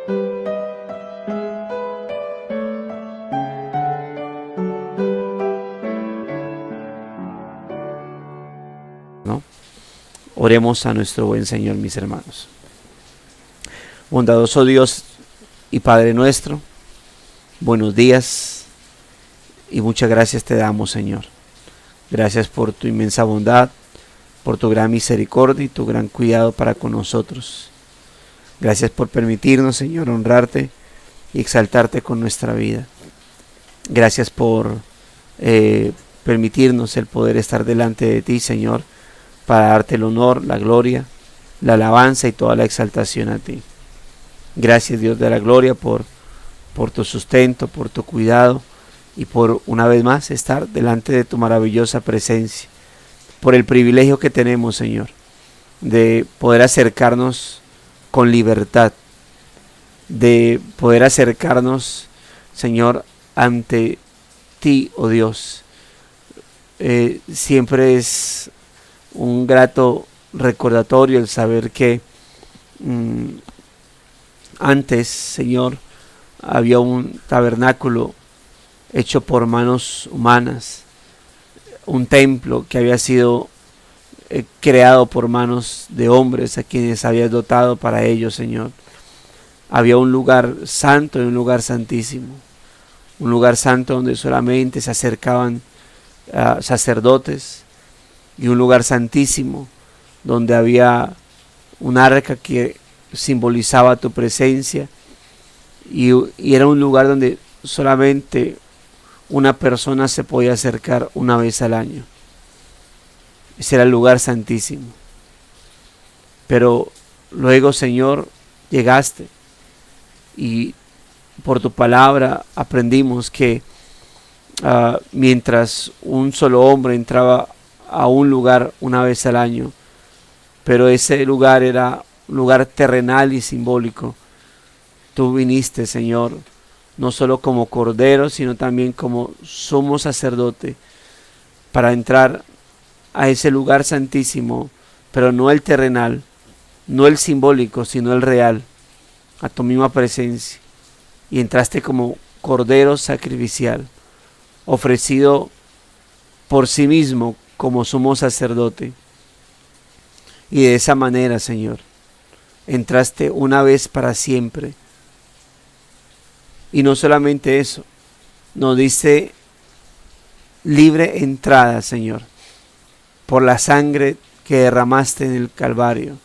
¿No? Oremos a nuestro buen Señor, mis hermanos. Bondadoso Dios y Padre nuestro, buenos días y muchas gracias te damos, Señor. Gracias por tu inmensa bondad, por tu gran misericordia y tu gran cuidado para con nosotros. Gracias por permitirnos, Señor, honrarte y exaltarte con nuestra vida. Gracias por permitirnos el poder estar delante de ti, Señor, para darte el honor, la gloria, la alabanza y toda la exaltación a ti. Gracias, Dios de la gloria, por tu sustento, por tu cuidado y por una vez más estar delante de tu maravillosa presencia. Por el privilegio que tenemos, Señor, de poder acercarnos con libertad, de poder acercarnos, Señor, ante ti, oh Dios. Siempre es un grato recordatorio el saber que antes, Señor, había un tabernáculo hecho por manos humanas, un templo que había sido creado por manos de hombres a quienes habías dotado para ello, Señor. Había un lugar santo y un lugar santísimo, un lugar santo donde solamente se acercaban sacerdotes, y un lugar santísimo donde había un arca que simbolizaba tu presencia, y era un lugar donde solamente una persona se podía acercar una vez al año. Ese era el lugar santísimo. Pero luego, Señor, llegaste y por tu palabra aprendimos que mientras un solo hombre entraba a un lugar una vez al año, pero ese lugar era un lugar terrenal y simbólico, tú viniste, Señor, no solo como cordero, sino también como sumo sacerdote, para entrar a ese lugar santísimo, pero no el terrenal, no el simbólico, sino el real, a tu misma presencia. Y entraste como cordero sacrificial, ofrecido por sí mismo como sumo sacerdote. Y de esa manera, Señor, entraste una vez para siempre. Y no solamente eso, nos diste libre entrada, Señor, por la sangre que derramaste en el Calvario.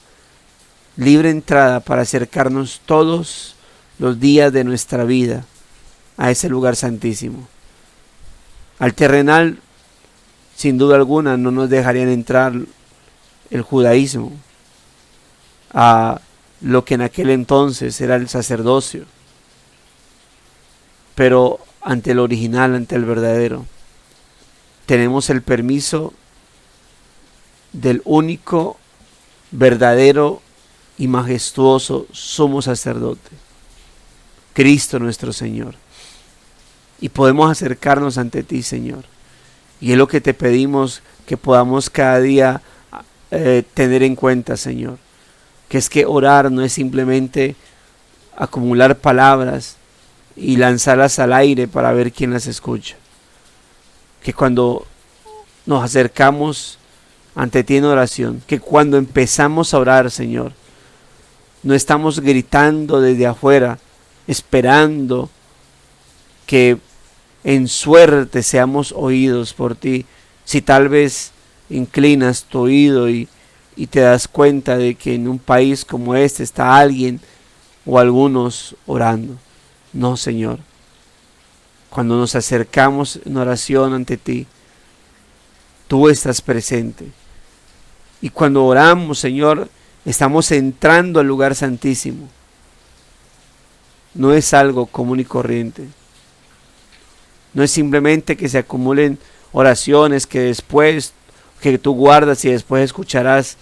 Libre entrada para acercarnos todos los días de nuestra vida a ese lugar santísimo. Al terrenal, sin duda alguna, no nos dejarían entrar el judaísmo, a lo que en aquel entonces era el sacerdocio. Pero ante el original, ante el verdadero, tenemos el permiso del único, verdadero y majestuoso sumo sacerdote, Cristo nuestro Señor. Y podemos acercarnos ante ti, Señor. Y es lo que te pedimos que podamos cada día tener en cuenta, Señor. Que es que orar no es simplemente acumular palabras y lanzarlas al aire para ver quién las escucha. Que cuando nos acercamos ante ti en oración, que cuando empezamos a orar, Señor, no estamos gritando desde afuera, esperando que en suerte seamos oídos por ti. Si tal vez inclinas tu oído y te das cuenta de que en un país como este está alguien o algunos orando. No, Señor. Cuando nos acercamos en oración ante ti, tú estás presente. Y cuando oramos, Señor, estamos entrando al lugar santísimo. No es algo común y corriente. No es simplemente que se acumulen oraciones que tú guardas y después escucharás.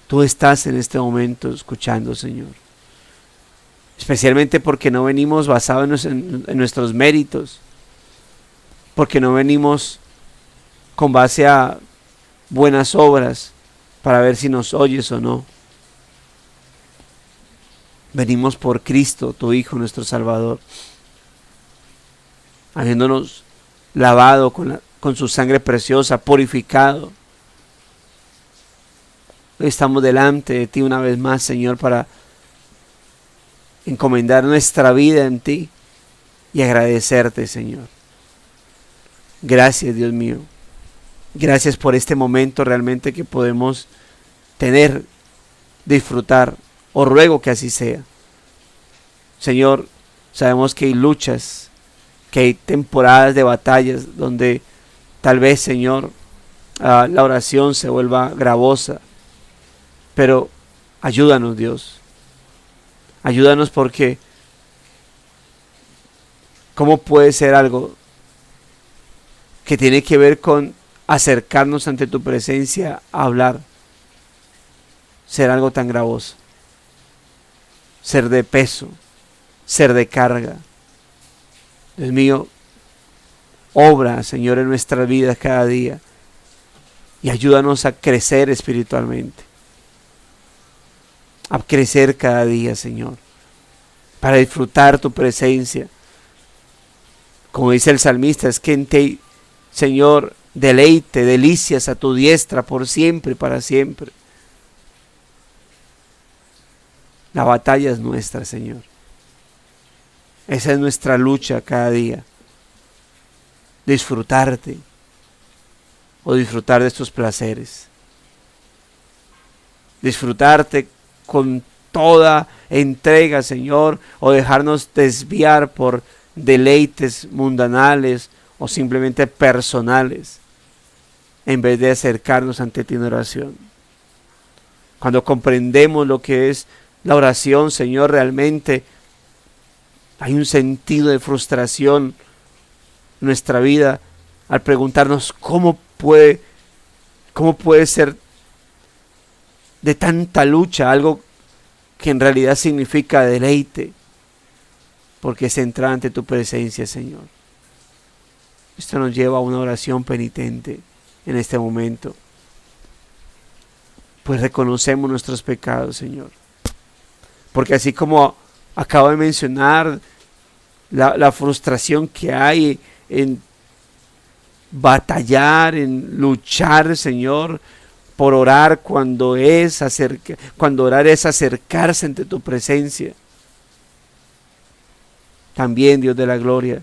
Tú estás en este momento escuchando, Señor. Especialmente porque no venimos basados en nuestros méritos. Porque no venimos con base a buenas obras para ver si nos oyes o no. Venimos por Cristo, tu Hijo, nuestro Salvador, habiéndonos lavado con su sangre preciosa, purificado. Hoy estamos delante de ti una vez más, Señor, para encomendar nuestra vida en ti y agradecerte, Señor. Gracias, Dios mío. Gracias por este momento realmente que podemos tener, disfrutar. Os ruego que así sea. Señor, sabemos que hay luchas, que hay temporadas de batallas donde tal vez, Señor, la oración se vuelva gravosa. Pero ayúdanos, Dios. Ayúdanos, porque ¿cómo puede ser algo que tiene que ver con acercarnos ante tu presencia a hablar, ser algo tan gravoso, ser de peso, ser de carga? Dios mío, obra, Señor, en nuestras vidas cada día y ayúdanos a crecer espiritualmente, a crecer cada día, Señor, para disfrutar tu presencia. Como dice el salmista, es que en ti, Señor, deleite, delicias a tu diestra por siempre y para siempre. La batalla es nuestra, Señor. Esa es nuestra lucha cada día. Disfrutarte o disfrutar de estos placeres. Disfrutarte con toda entrega, Señor, o dejarnos desviar por deleites mundanales o simplemente personales, en vez de acercarnos ante ti en oración. Cuando comprendemos lo que es la oración, Señor, realmente hay un sentido de frustración en nuestra vida al preguntarnos cómo puede ser de tanta lucha algo que en realidad significa deleite, porque es entrar ante tu presencia, Señor. Esto nos lleva a una oración penitente en este momento, pues reconocemos nuestros pecados, Señor, porque así como acabo de mencionar la frustración que hay en batallar, en luchar, Señor, por orar cuando orar es acercarse ante tu presencia. También, Dios de la gloria,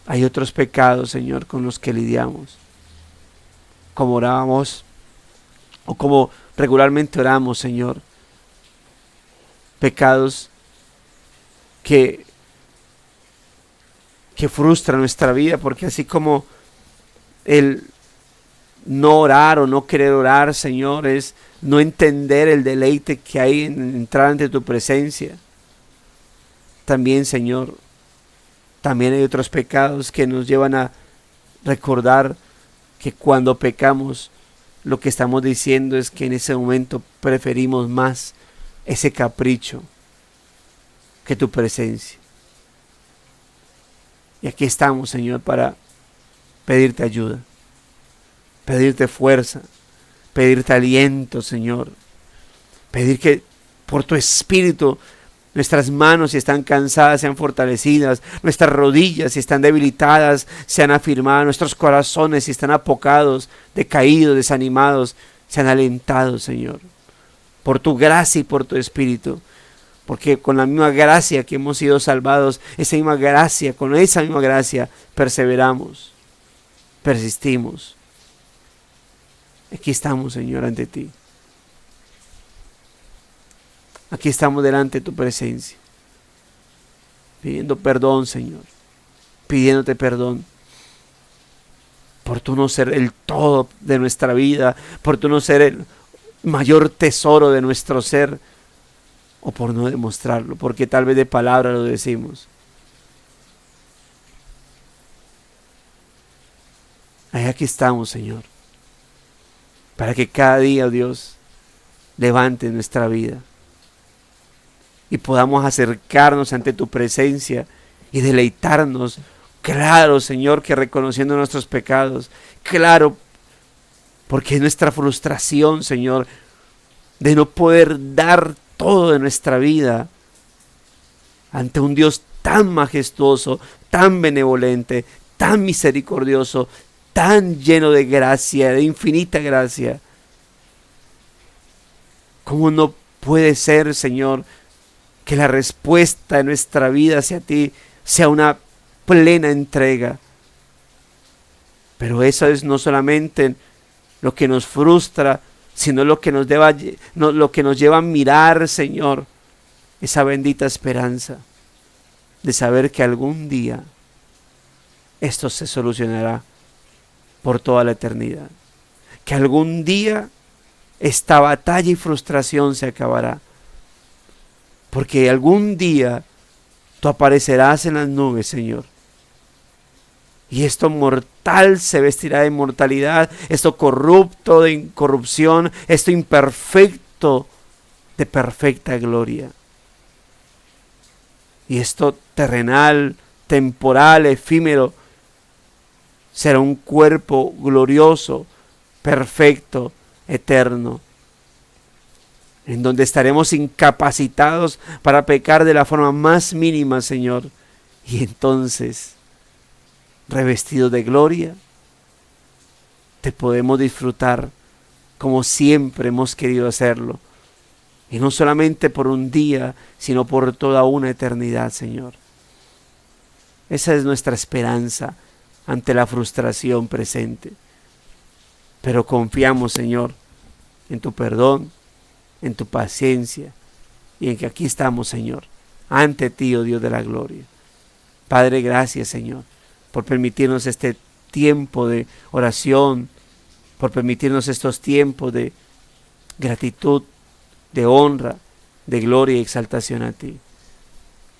hay otros pecados, Señor, con los que lidiamos, como orábamos o como regularmente oramos, Señor. Pecados que frustran nuestra vida, porque así como el no orar o no querer orar, Señor, es no entender el deleite que hay en entrar ante tu presencia. También, Señor, también hay otros pecados que nos llevan a recordar que cuando pecamos, lo que estamos diciendo es que en ese momento preferimos más ese capricho que tu presencia. Y aquí estamos, Señor, para pedirte ayuda, pedirte fuerza, pedirte aliento, Señor. Pedir que por tu Espíritu nuestras manos, si están cansadas, sean fortalecidas, nuestras rodillas, si están debilitadas, sean afirmadas, nuestros corazones, si están apocados, decaídos, desanimados, sean alentados, Señor, por tu gracia y por tu Espíritu. Porque con la misma gracia que hemos sido salvados, con esa misma gracia perseveramos, persistimos. Aquí estamos, Señor, ante ti. Aquí estamos delante de tu presencia, pidiendo perdón, Señor, pidiéndote perdón por tú no ser el todo de nuestra vida, por tú no ser el mayor tesoro de nuestro ser, o por no demostrarlo, porque tal vez de palabra lo decimos. Aquí estamos, Señor, para que cada día, oh Dios, levante nuestra vida y podamos acercarnos ante tu presencia y deleitarnos. Claro, Señor, que reconociendo nuestros pecados, claro, porque es nuestra frustración, Señor, de no poder dar todo de nuestra vida ante un Dios tan majestuoso, tan benevolente, tan misericordioso, tan lleno de gracia, de infinita gracia. ¿Cómo no puede ser, Señor, que la respuesta de nuestra vida hacia ti sea una plena entrega? Pero eso es no solamente lo que nos frustra, sino lo que lo que nos lleva a mirar, Señor, esa bendita esperanza de saber que algún día esto se solucionará por toda la eternidad. Que algún día esta batalla y frustración se acabará. Porque algún día tú aparecerás en las nubes, Señor. Y esto mortal se vestirá de inmortalidad, esto corrupto de incorrupción, esto imperfecto de perfecta gloria. Y esto terrenal, temporal, efímero, será un cuerpo glorioso, perfecto, eterno, en donde estaremos incapacitados para pecar de la forma más mínima, Señor. Y entonces, revestidos de gloria, te podemos disfrutar como siempre hemos querido hacerlo. Y no solamente por un día, sino por toda una eternidad, Señor. Esa es nuestra esperanza ante la frustración presente. Pero confiamos, Señor, en tu perdón, en tu paciencia y en que aquí estamos, Señor, ante ti, oh Dios de la gloria. Padre, gracias, Señor, por permitirnos este tiempo de oración, por permitirnos estos tiempos de gratitud, de honra, de gloria y exaltación a ti.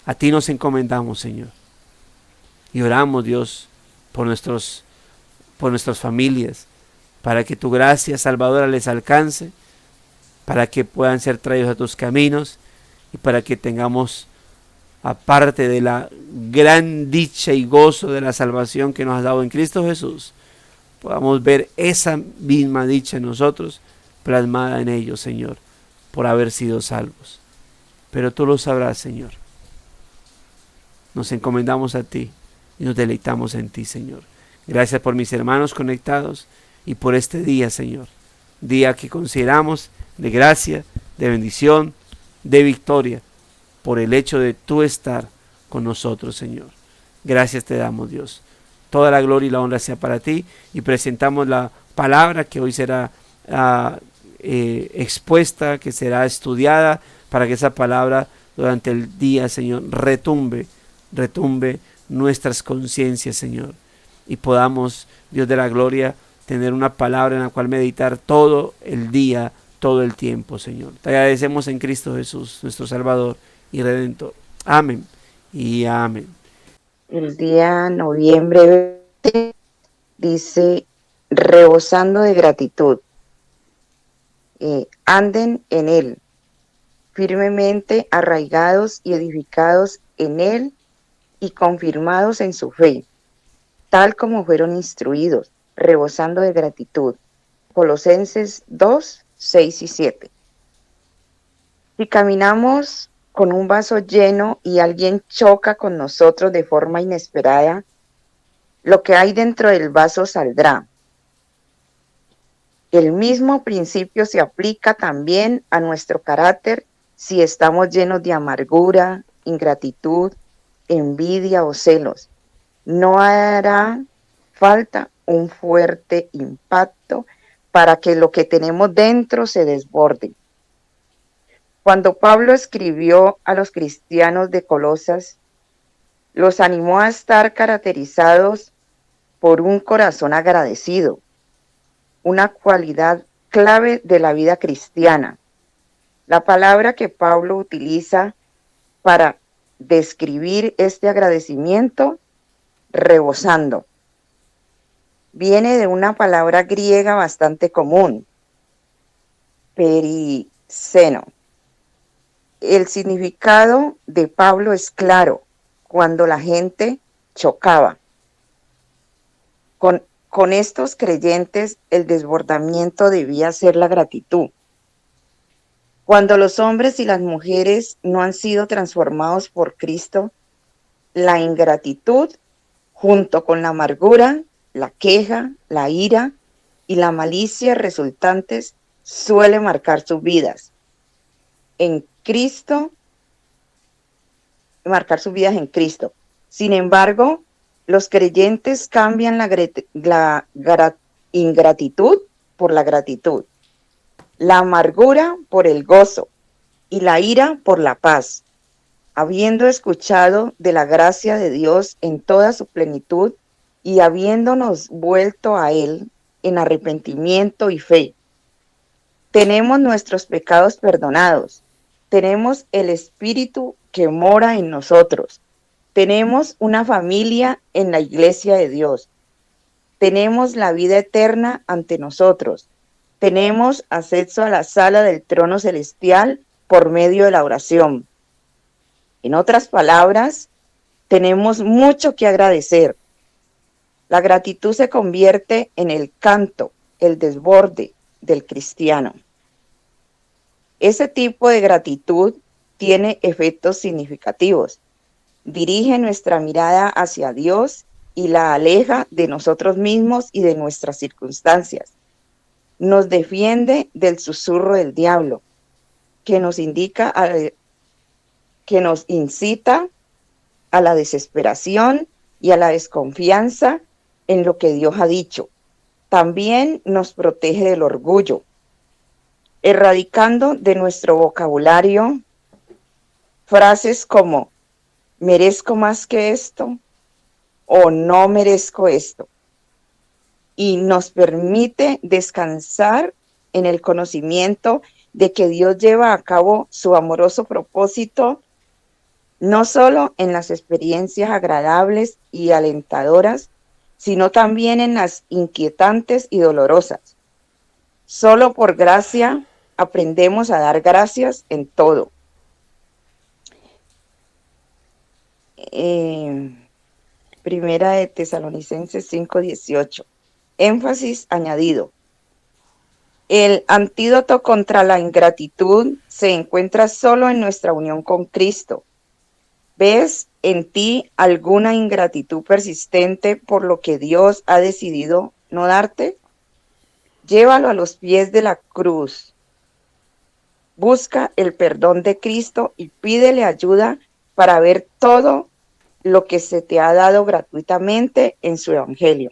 A ti nos encomendamos, Señor, y oramos, Dios, por nuestras familias, para que tu gracia salvadora les alcance, para que puedan ser traídos a tus caminos y para que tengamos, aparte de la gran dicha y gozo de la salvación que nos has dado en Cristo Jesús, podamos ver esa misma dicha en nosotros plasmada en ellos, Señor, por haber sido salvos. Pero tú lo sabrás, Señor. Nos encomendamos a ti y nos deleitamos en ti, Señor. Gracias por mis hermanos conectados y por este día, Señor. Día que consideramos de gracia, de bendición, de victoria, por el hecho de tú estar con nosotros, Señor. Gracias te damos, Dios. Toda la gloria y la honra sea para ti y presentamos la palabra que hoy será expuesta, que será estudiada, para que esa palabra durante el día, Señor, retumbe nuestras conciencias, Señor, y podamos, Dios de la gloria, tener una palabra en la cual meditar todo el día, todo el tiempo, Señor. Te agradecemos en Cristo Jesús, nuestro Salvador y Redentor. Amén y amén. El día noviembre 20 dice, rebosando de gratitud, anden en él, firmemente arraigados y edificados en él y confirmados en su fe, tal como fueron instruidos, rebosando de gratitud. Colosenses 2, 6 y 7. Si caminamos con un vaso lleno y alguien choca con nosotros de forma inesperada, lo que hay dentro del vaso saldrá. El mismo principio se aplica también a nuestro carácter si estamos llenos de amargura, ingratitud, envidia o celos. No hará falta un fuerte impacto para que lo que tenemos dentro se desborde. Cuando Pablo escribió a los cristianos de Colosas, los animó a estar caracterizados por un corazón agradecido, una cualidad clave de la vida cristiana. La palabra que Pablo utiliza para describir este agradecimiento, rebosando, viene de una palabra griega bastante común, periceno. El significado de Pablo es claro: cuando la gente chocaba. Con estos creyentes, el desbordamiento debía ser la gratitud. Cuando los hombres y las mujeres no han sido transformados por Cristo, la ingratitud, junto con la amargura, la queja, la ira y la malicia resultantes, suele marcar sus vidas. En Cristo, marcar sus vidas en Cristo. Sin embargo, los creyentes cambian la ingratitud por la gratitud, la amargura por el gozo y la ira por la paz. Habiendo escuchado de la gracia de Dios en toda su plenitud y habiéndonos vuelto a Él en arrepentimiento y fe, tenemos nuestros pecados perdonados, tenemos el Espíritu que mora en nosotros, tenemos una familia en la iglesia de Dios, tenemos la vida eterna ante nosotros, tenemos acceso a la sala del trono celestial por medio de la oración. En otras palabras, tenemos mucho que agradecer. La gratitud se convierte en el canto, el desborde del cristiano. Ese tipo de gratitud tiene efectos significativos. Dirige nuestra mirada hacia Dios y la aleja de nosotros mismos y de nuestras circunstancias. Nos defiende del susurro del diablo, que nos incita a la desesperación y a la desconfianza en lo que Dios ha dicho. También nos protege del orgullo, erradicando de nuestro vocabulario frases como merezco más que esto o no merezco esto. Y nos permite descansar en el conocimiento de que Dios lleva a cabo su amoroso propósito no solo en las experiencias agradables y alentadoras, sino también en las inquietantes y dolorosas. Solo por gracia aprendemos a dar gracias en todo. Primera de Tesalonicenses 5:18. Énfasis añadido. El antídoto contra la ingratitud se encuentra solo en nuestra unión con Cristo. ¿Ves en ti alguna ingratitud persistente por lo que Dios ha decidido no darte? Llévalo a los pies de la cruz. Busca el perdón de Cristo y pídele ayuda para ver todo lo que se te ha dado gratuitamente en su evangelio.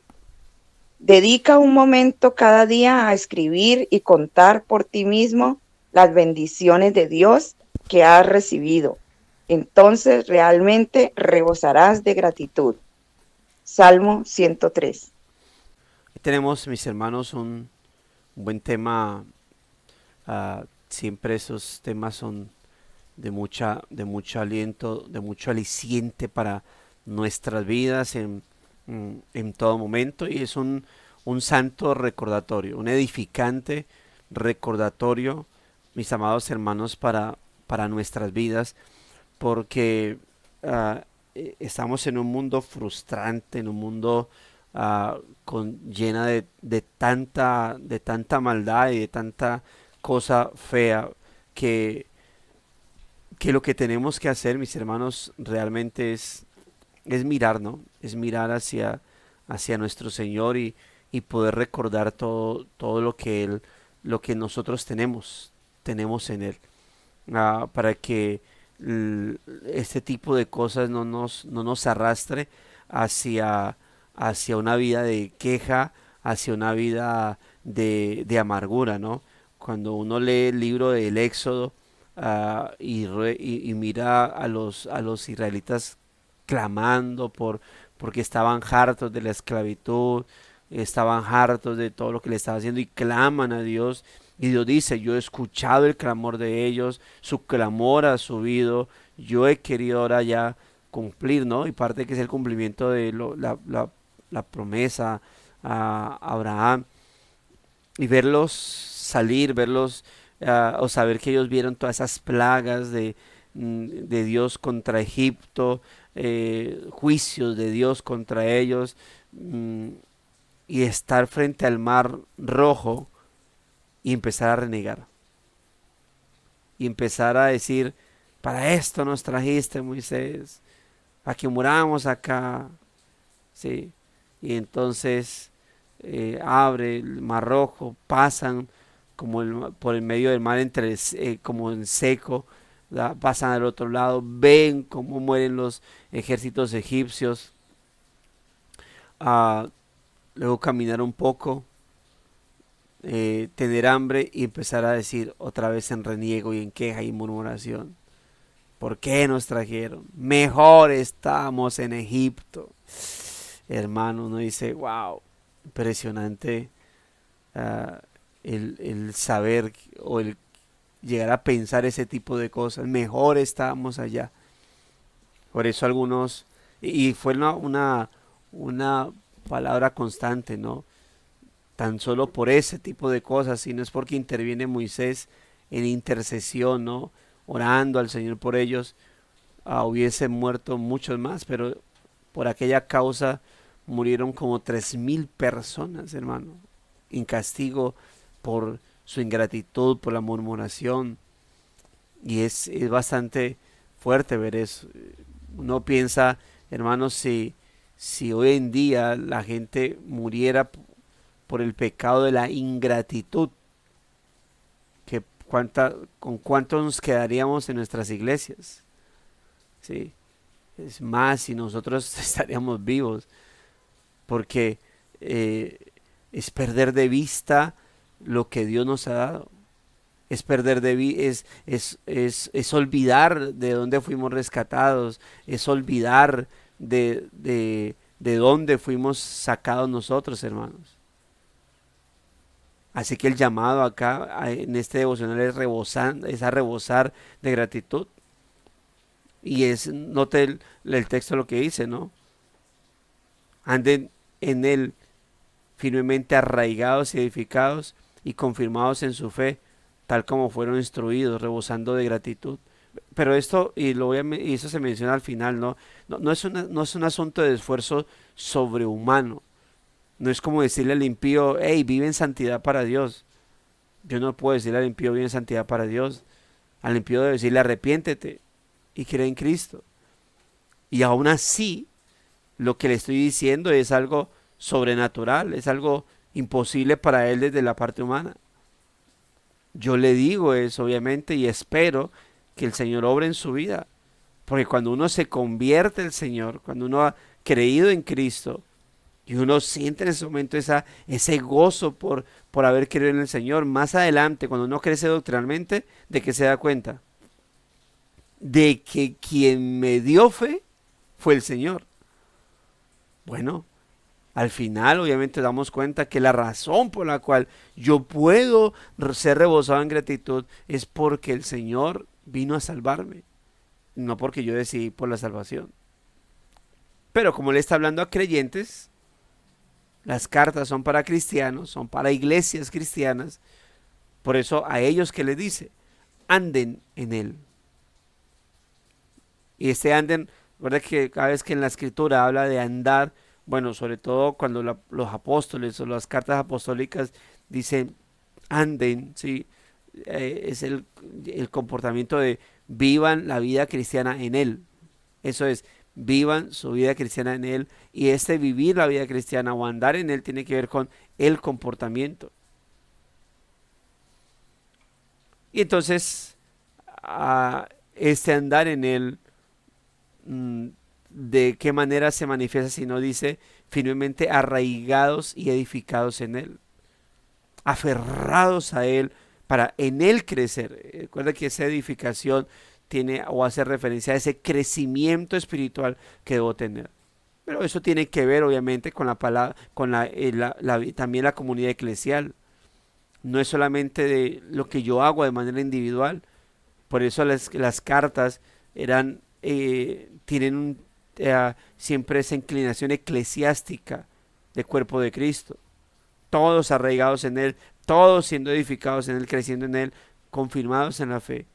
Dedica un momento cada día a escribir y contar por ti mismo las bendiciones de Dios que has recibido. Entonces realmente rebosarás de gratitud. Salmo 103. Tenemos, mis hermanos, un buen tema. Siempre esos temas son de mucho aliento, de mucho aliciente para nuestras vidas en todo momento, y es un santo recordatorio, un edificante recordatorio, mis amados hermanos, para nuestras vidas, porque estamos en un mundo frustrante, en un mundo llena de tanta maldad y de tanta cosa fea, que, que lo que tenemos que hacer, mis hermanos, realmente es mirar, ¿no? Es mirar hacia nuestro Señor, y poder recordar todo lo que nosotros tenemos en Él, para que este tipo de cosas no nos arrastre hacia, hacia una vida de queja, hacia una vida de amargura, ¿no? Cuando uno lee el libro del Éxodo, y mira a los israelitas clamando porque estaban hartos de la esclavitud, estaban hartos de todo lo que le estaba haciendo, y claman a Dios. Y Dios dice: yo he escuchado el clamor de ellos, su clamor ha subido, yo he querido ahora ya cumplir, ¿no? Y parte que es el cumplimiento de la promesa a Abraham, y verlos salir, verlos, o saber que ellos vieron todas esas plagas de Dios contra Egipto, juicios de Dios contra ellos, y estar frente al mar rojo y empezar a renegar. y empezar a decir, para esto nos trajiste, Moisés, a que muramos acá, ¿sí? Y entonces abre el mar rojo, pasan como por el medio del mar entre como en seco, ¿verdad? Pasan al otro lado, ven cómo mueren los ejércitos egipcios, ah, luego caminar un poco, tener hambre y empezar a decir otra vez en reniego y en queja y murmuración. ¿Por qué nos trajeron? Mejor estábamos en Egipto. Hermano, uno dice, wow, impresionante, ah, el saber o el llegar a pensar ese tipo de cosas. Mejor estábamos allá. Por eso algunos, y fue una palabra constante, ¿no? Tan solo por ese tipo de cosas, sino es porque interviene Moisés en intercesión, ¿no? Orando al Señor por ellos, hubiesen muerto muchos más, pero por aquella causa murieron como 3000 personas, hermano, en castigo por su ingratitud, por la murmuración. Y es bastante fuerte ver eso. Uno piensa, hermano, si hoy en día la gente muriera por el pecado de la ingratitud, que con cuánto nos quedaríamos en nuestras iglesias, ¿sí? Es más, si nosotros estaríamos vivos, porque eh, es perder de vista lo que Dios nos ha dado. Es perder de vista, es olvidar de dónde fuimos rescatados, es olvidar de dónde fuimos sacados nosotros, hermanos. Así que el llamado acá en este devocional es a rebosar de gratitud. Y note el texto lo que dice, ¿no? Anden en él firmemente arraigados y edificados y confirmados en su fe, tal como fueron instruidos, rebosando de gratitud. Pero esto, y eso se menciona al final, ¿no? No es un asunto de esfuerzo sobrehumano. No es como decirle al impío, hey, vive en santidad para Dios. Yo no puedo decirle al impío, vive en santidad para Dios. Al impío debo decirle, arrepiéntete y cree en Cristo. Y aún así, lo que le estoy diciendo es algo sobrenatural, es algo imposible para él desde la parte humana. Yo le digo eso, obviamente, y espero que el Señor obre en su vida. Porque cuando uno se convierte al Señor, cuando uno ha creído en Cristo, y uno siente en ese momento ese gozo por haber creído en el Señor, más adelante, cuando uno crece doctrinalmente, ¿de qué se da cuenta? De que quien me dio fe fue el Señor. Bueno, al final obviamente damos cuenta que la razón por la cual yo puedo ser rebosado en gratitud es porque el Señor vino a salvarme, no porque yo decidí por la salvación. Pero como le está hablando a creyentes, las cartas son para cristianos, son para iglesias cristianas, por eso a ellos que le dice, anden en él. Y este anden, recuerda que cada vez que en la escritura habla de andar, bueno, sobre todo cuando los apóstoles o las cartas apostólicas dicen anden, ¿sí? Es el comportamiento de vivan la vida cristiana en Él. Eso es, vivan su vida cristiana en Él. Y este vivir la vida cristiana o andar en Él tiene que ver con el comportamiento. Y entonces, este andar en Él, mm, ¿de qué manera se manifiesta si no dice firmemente arraigados y edificados en Él? Aferrados a Él para en Él crecer. Recuerda que esa edificación tiene o hace referencia a ese crecimiento espiritual que debo tener. Pero eso tiene que ver obviamente con la palabra, con también la comunidad eclesial. No es solamente de lo que yo hago de manera individual. Por eso las cartas tienen siempre esa inclinación eclesiástica del cuerpo de Cristo, todos arraigados en Él, todos siendo edificados en Él, creciendo en Él, confirmados en la fe,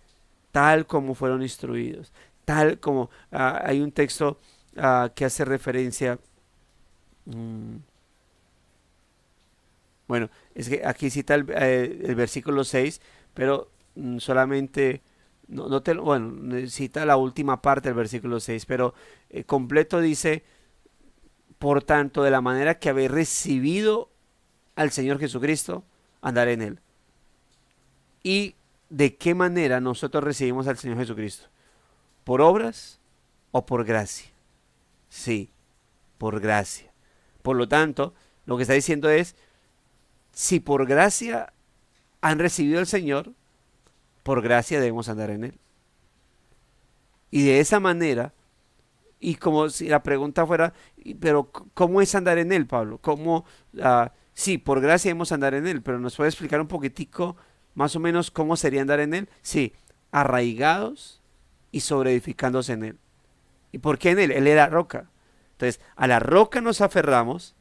tal como fueron instruidos, tal como hay un texto que hace referencia, mmm, bueno, es que aquí cita el versículo 6, pero solamente bueno, necesita la última parte del versículo 6, pero completo dice, por tanto, de la manera que habéis recibido al Señor Jesucristo, andar en él. ¿Y de qué manera nosotros recibimos al Señor Jesucristo? ¿Por obras o por gracia? Sí, por gracia. Por lo tanto, lo que está diciendo es, si por gracia han recibido al Señor, por gracia debemos andar en él. Y de esa manera, y como si la pregunta fuera, pero ¿cómo es andar en él, Pablo? ¿Cómo? Sí, por gracia debemos andar en él, pero ¿nos puede explicar un poquitico más o menos cómo sería andar en él? Sí, arraigados y sobreedificándose en él. ¿Y por qué en él? Él era roca. Entonces, a la roca nos aferramos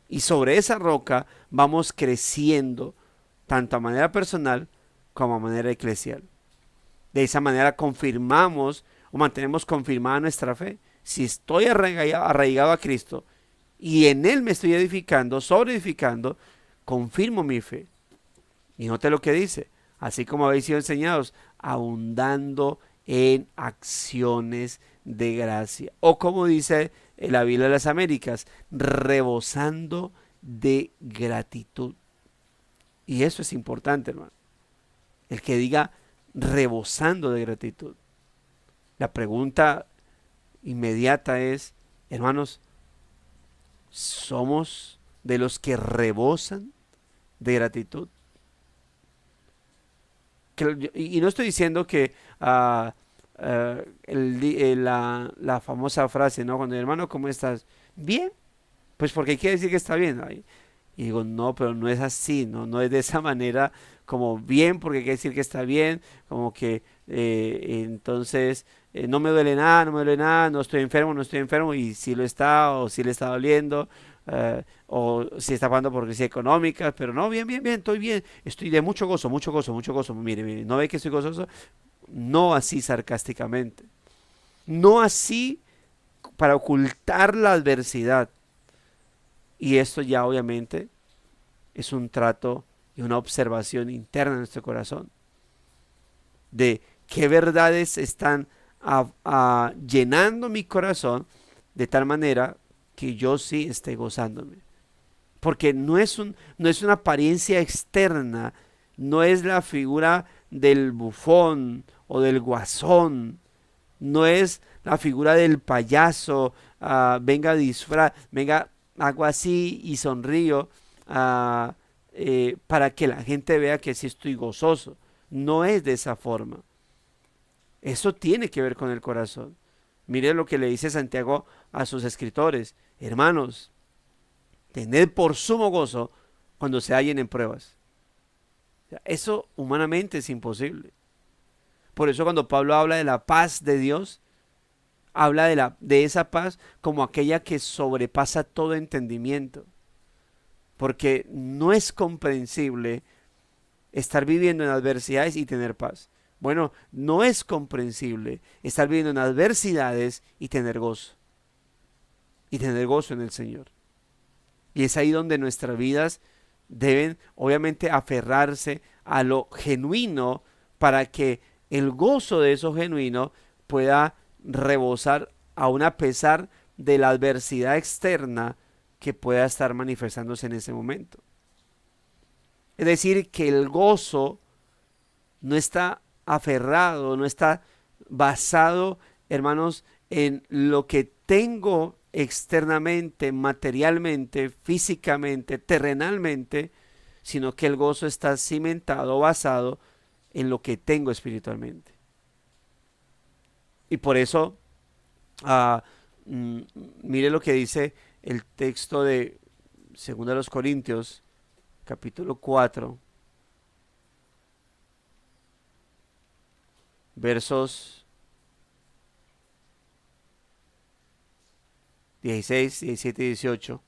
y sobre esa roca vamos creciendo, tanto a manera personal como a manera eclesial. De esa manera confirmamos o mantenemos confirmada nuestra fe. Si estoy arraigado a Cristo y en Él me estoy edificando, sobre edificando, confirmo mi fe. Y note lo que dice, así como habéis sido enseñados, abundando en acciones de gracia. O como dice la Biblia de las Américas, rebosando de gratitud. Y eso es importante, hermano. El que diga rebosando de gratitud. La pregunta inmediata es, hermanos, ¿somos de los que rebosan de gratitud? Y no estoy diciendo que la famosa frase, ¿no? Cuando hermano, ¿cómo estás? Bien, pues porque quiere decir que está bien. Ay, y digo, no, pero no es así, no, no es de esa manera como bien, porque quiere decir que está bien, como que entonces no me duele nada, no me duele nada, no estoy enfermo, no estoy enfermo, y si lo está, o si le está doliendo, o si está pasando por crisis económicas, pero no, bien, bien, bien, estoy bien, estoy de mucho gozo, mucho gozo, mucho gozo, mire, mire, ¿no ve que estoy gozoso? No así sarcásticamente, no así para ocultar la adversidad, y esto ya obviamente es un trato y una observación interna en nuestro corazón de qué verdades están llenando mi corazón de tal manera que yo sí esté gozándome. Porque no es una apariencia externa, no es la figura del bufón o del guasón, no es la figura del payaso, venga disfraz, venga, hago así y sonrío para que la gente vea que sí estoy gozoso. No es de esa forma. Eso tiene que ver con el corazón. Mire lo que le dice Santiago a sus escritores. Hermanos, tened por sumo gozo cuando se hallen en pruebas. Eso humanamente es imposible. Por eso cuando Pablo habla de la paz de Dios, habla de esa paz como aquella que sobrepasa todo entendimiento. Porque no es comprensible estar viviendo en adversidades y tener paz. Bueno, no es comprensible estar viviendo en adversidades y tener gozo. Y tener gozo en el Señor. Y es ahí donde nuestras vidas deben obviamente aferrarse a lo genuino para que el gozo de eso genuino pueda rebosar aún a pesar de la adversidad externa que pueda estar manifestándose en ese momento. Es decir, que el gozo no está aferrado, no está basado, hermanos, en lo que tengo externamente, materialmente, físicamente, terrenalmente, sino que el gozo está cimentado, basado en lo que tengo espiritualmente. Y por eso, ah, mm, mire lo que dice el texto de 2 Corintios, capítulo 4, versos 16, 17 y 18.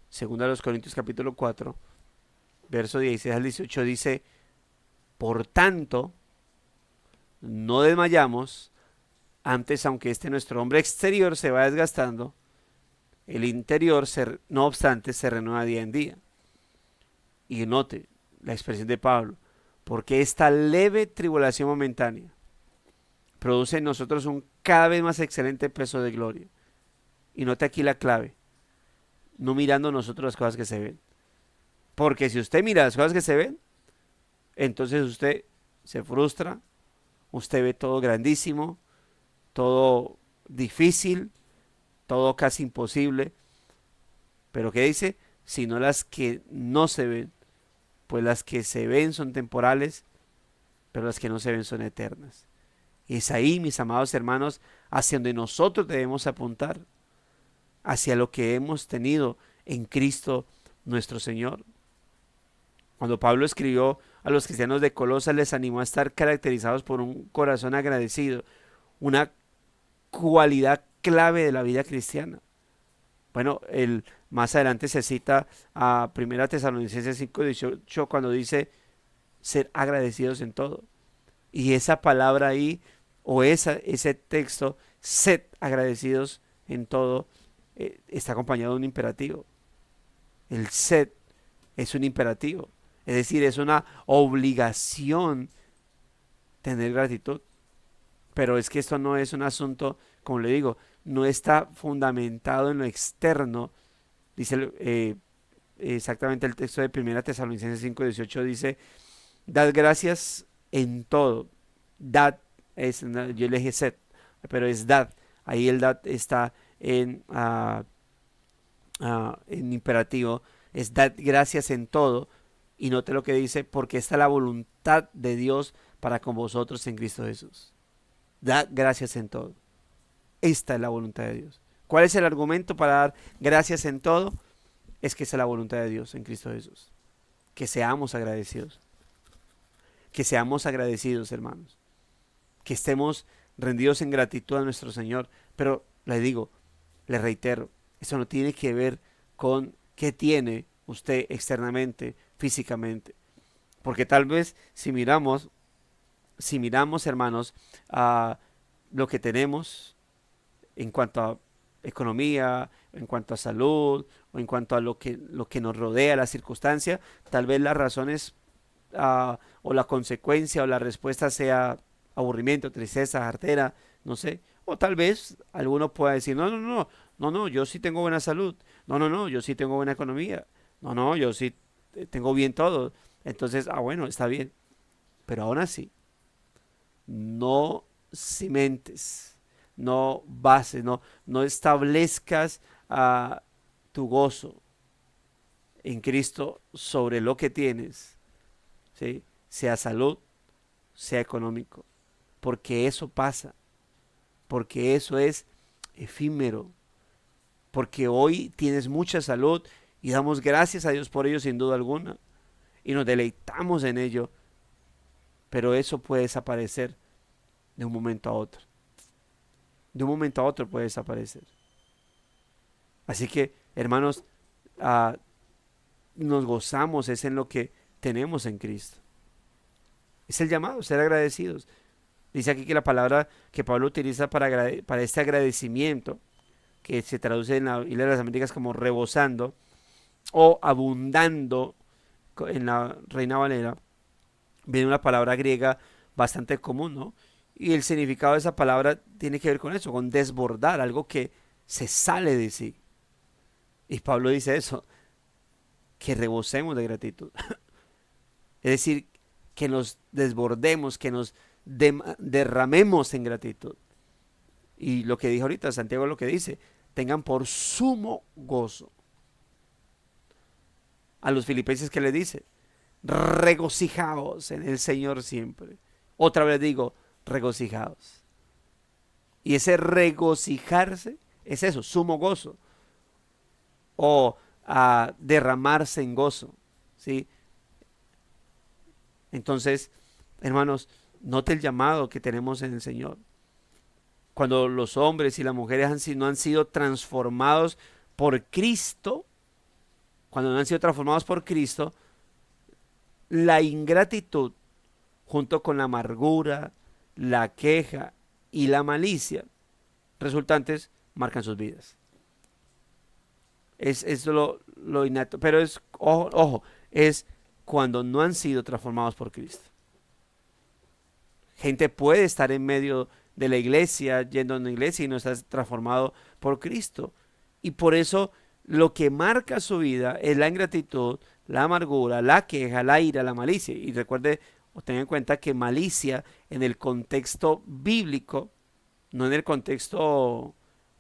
Segunda de los Corintios capítulo 4, verso 16 al 18 dice, por tanto, no desmayamos, antes aunque este nuestro hombre exterior se va desgastando, el interior, no obstante, se renueva día en día. Y note la expresión de Pablo, porque esta leve tribulación momentánea produce en nosotros un cada vez más excelente peso de gloria. Y note aquí la clave, no mirando nosotros las cosas que se ven. Porque si usted mira las cosas que se ven, entonces usted se frustra, usted ve todo grandísimo, todo difícil, todo casi imposible. Pero ¿qué dice? Sino las que no se ven, pues las que se ven son temporales, pero las que no se ven son eternas. Y es ahí, mis amados hermanos, hacia donde nosotros debemos apuntar, hacia lo que hemos tenido en Cristo nuestro Señor. Cuando Pablo escribió a los cristianos de Colosas, les animó a estar caracterizados por un corazón agradecido, una cualidad clave de la vida cristiana. Bueno, más adelante se cita a 1 Tesalonicenses 5:18 cuando dice ser agradecidos en todo. Y esa palabra ahí, o ese texto, sed agradecidos en todo, está acompañado de un imperativo. El sed es un imperativo, es decir, es una obligación tener gratitud. Pero es que esto no es un asunto, como le digo, no está fundamentado en lo externo. Dice exactamente el texto de 1 Tesalonicenses 5:18 dice, dad gracias en todo. Dad, yo le dije sed, pero es dad. Ahí el dad está en imperativo. Es dad gracias en todo. Y note lo que dice, porque está la voluntad de Dios para con vosotros en Cristo Jesús. Da gracias en todo. Esta es la voluntad de Dios. ¿Cuál es el argumento para dar gracias en todo? Es que esa es la voluntad de Dios en Cristo Jesús. Que seamos agradecidos. Que seamos agradecidos, hermanos. Que estemos rendidos en gratitud a nuestro Señor. Pero le digo, le reitero, eso no tiene que ver con qué tiene usted externamente, físicamente. Porque tal vez si miramos, hermanos, a lo que tenemos en cuanto a economía, en cuanto a salud, o en cuanto a lo que nos rodea, la circunstancia, tal vez las razones o la consecuencia o la respuesta sea aburrimiento, tristeza, jartera, no sé. O tal vez alguno pueda decir, no, yo sí tengo buena salud, no, yo sí tengo buena economía, no, yo sí tengo bien todo. Entonces, bueno, está bien. Pero aún así, no cimentes, no bases, no establezcas tu gozo en Cristo sobre lo que tienes, ¿sí? Sea salud, sea económico, porque eso pasa, porque eso es efímero, porque hoy tienes mucha salud y damos gracias a Dios por ello sin duda alguna y nos deleitamos en ello, pero eso puede desaparecer de un momento a otro. De un momento a otro puede desaparecer. Así que, hermanos, nos gozamos es en lo que tenemos en Cristo. Es el llamado, ser agradecidos. Dice aquí que la palabra que Pablo utiliza para este agradecimiento, que se traduce en la Isla de las Américas como rebosando o abundando en la Reina Valera, viene una palabra griega bastante común, ¿no? Y el significado de esa palabra tiene que ver con eso, con desbordar, algo que se sale de sí. Y Pablo dice eso, que rebosemos de gratitud. Es decir, que nos desbordemos, que nos derramemos en gratitud. Y lo que dijo ahorita, Santiago lo que dice, tengan por sumo gozo. A los filipenses que le dice, regocijaos en el Señor siempre. Otra vez digo, regocijaos. Y ese regocijarse es eso, sumo gozo. O derramarse en gozo. ¿Sí? Entonces, hermanos, note el llamado que tenemos en el Señor. Cuando los hombres y las mujeres no han sido transformados por Cristo, cuando no han sido transformados por Cristo, la ingratitud, junto con la amargura, la queja y la malicia resultantes, marcan sus vidas. Es lo innato, pero es, ojo, es cuando no han sido transformados por Cristo. Gente puede estar en medio de la iglesia, yendo a una iglesia y no estar transformado por Cristo. Y por eso lo que marca su vida es la ingratitud, la amargura, la queja, la ira, la malicia. Y recuerde o tenga en cuenta que malicia en el contexto bíblico, no en el contexto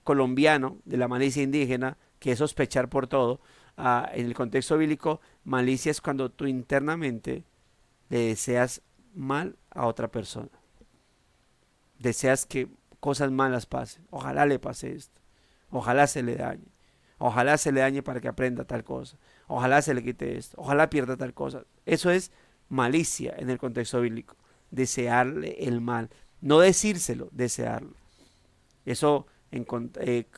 colombiano de la malicia indígena, que es sospechar por todo, en el contexto bíblico, malicia es cuando tú internamente le deseas mal a otra persona. Deseas que cosas malas pasen. Ojalá le pase esto. Ojalá se le dañe. Ojalá se le dañe para que aprenda tal cosa. Ojalá se le quite esto. Ojalá pierda tal cosa. Eso es malicia en el contexto bíblico. Desearle el mal. No decírselo, desearlo. Eso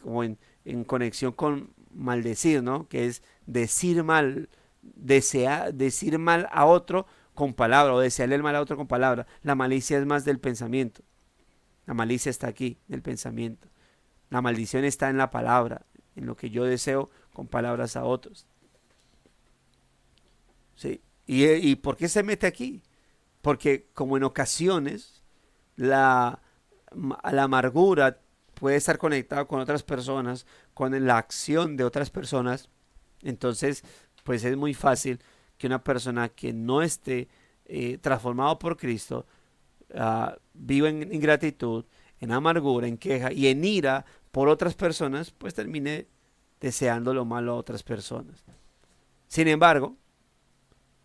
como en conexión con maldecir, ¿no? Que es decir mal, decir mal a otro con palabra o desearle el mal a otro con palabra. La malicia es más del pensamiento. La malicia está aquí, en el pensamiento. La maldición está en la palabra, en lo que yo deseo con palabras a otros. ¿Sí? ¿Y por qué se mete aquí? Porque como en ocasiones la, la amargura puede estar conectada con otras personas, con la acción de otras personas, entonces pues es muy fácil que una persona que no esté transformado por Cristo viva en ingratitud, en amargura, en queja y en ira por otras personas, pues termine deseando lo malo a otras personas. Sin embargo,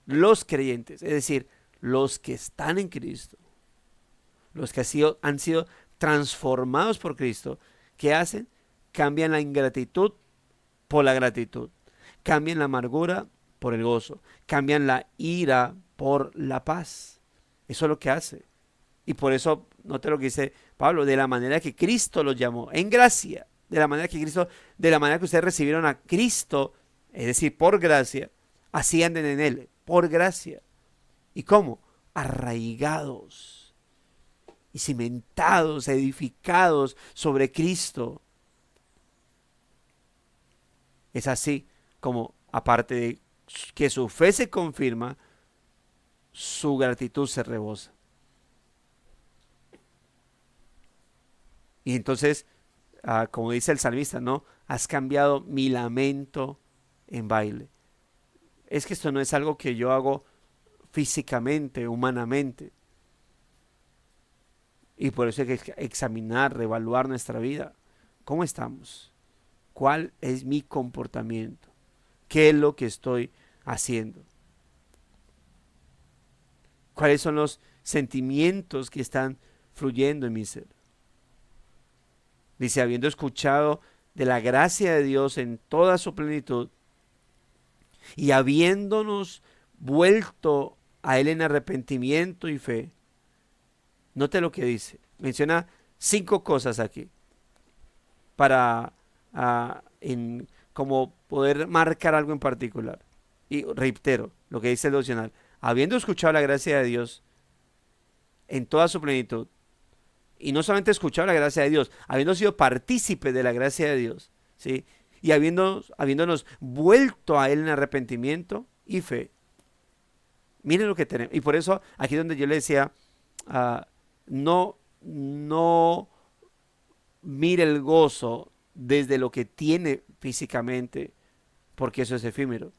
los creyentes, es decir, los que están en Cristo, los que han sido transformados por Cristo, ¿qué hacen? Cambian la ingratitud por la gratitud, cambian la amargura por el gozo, cambian la ira por la paz. Eso es lo que hace. Y por eso, note lo que dice Pablo, de la manera que Cristo los llamó, en gracia, de la manera que Cristo, de la manera que ustedes recibieron a Cristo, es decir, por gracia, así anden en Él, por gracia. ¿Y cómo? Arraigados y cimentados, edificados sobre Cristo. Es así como, aparte de que su fe se confirma, su gratitud se rebosa. Y entonces, como dice el salmista, ¿no? Has cambiado mi lamento en baile. Es que esto no es algo que yo hago físicamente, humanamente. Y por eso hay que examinar, reevaluar nuestra vida. ¿Cómo estamos? ¿Cuál es mi comportamiento? ¿Qué es lo que estoy haciendo? ¿Cuáles son los sentimientos que están fluyendo en mi ser? Dice, habiendo escuchado de la gracia de Dios en toda su plenitud y habiéndonos vuelto a Él en arrepentimiento y fe. Note lo que dice. Menciona 5 cosas aquí para como poder marcar algo en particular. Y reitero lo que dice el devocional. Habiendo escuchado la gracia de Dios en toda su plenitud, y no solamente escuchado la gracia de Dios, habiendo sido partícipe de la gracia de Dios, ¿sí? Y habiéndonos vuelto a Él en arrepentimiento y fe. Miren lo que tenemos. Y por eso, aquí donde yo le decía, no mire el gozo desde lo que tiene físicamente, porque eso es efímero.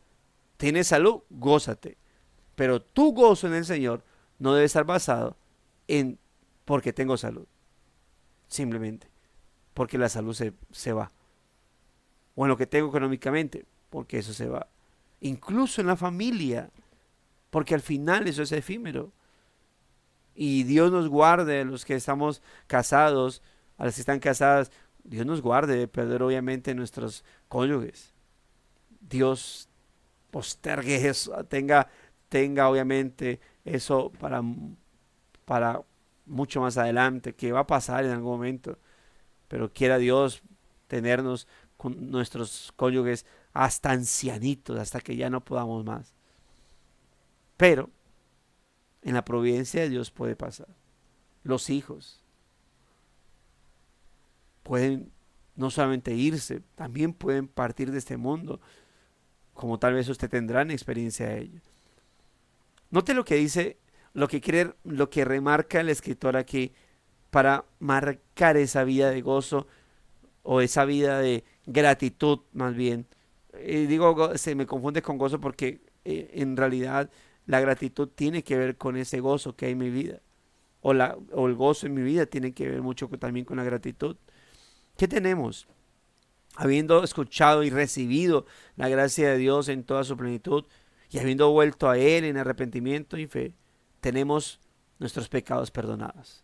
Tienes salud, gózate. Pero tu gozo en el Señor no debe estar basado en porque tengo salud. Simplemente porque la salud se va. O en lo que tengo económicamente, porque eso se va. Incluso en la familia, porque al final eso es efímero. Y Dios nos guarde, los que estamos casados, a las que están casadas, Dios nos guarde de perder obviamente nuestros cónyuges. Dios postergue eso, tenga obviamente eso para mucho más adelante, que va a pasar en algún momento, pero quiera Dios tenernos con nuestros cónyuges hasta ancianitos, hasta que ya no podamos más. Pero en la providencia de Dios puede pasar. Los hijos pueden no solamente irse, también pueden partir de este mundo, como tal vez usted tendrá en experiencia de ello. Note lo que dice, lo que remarca el escritor aquí para marcar esa vida de gozo o esa vida de gratitud más bien. Se me confunde con gozo porque en realidad la gratitud tiene que ver con ese gozo que hay en mi vida. O el gozo en mi vida tiene que ver mucho también con la gratitud. ¿Qué tenemos? Habiendo escuchado y recibido la gracia de Dios en toda su plenitud y habiendo vuelto a Él en arrepentimiento y fe, tenemos nuestros pecados perdonados.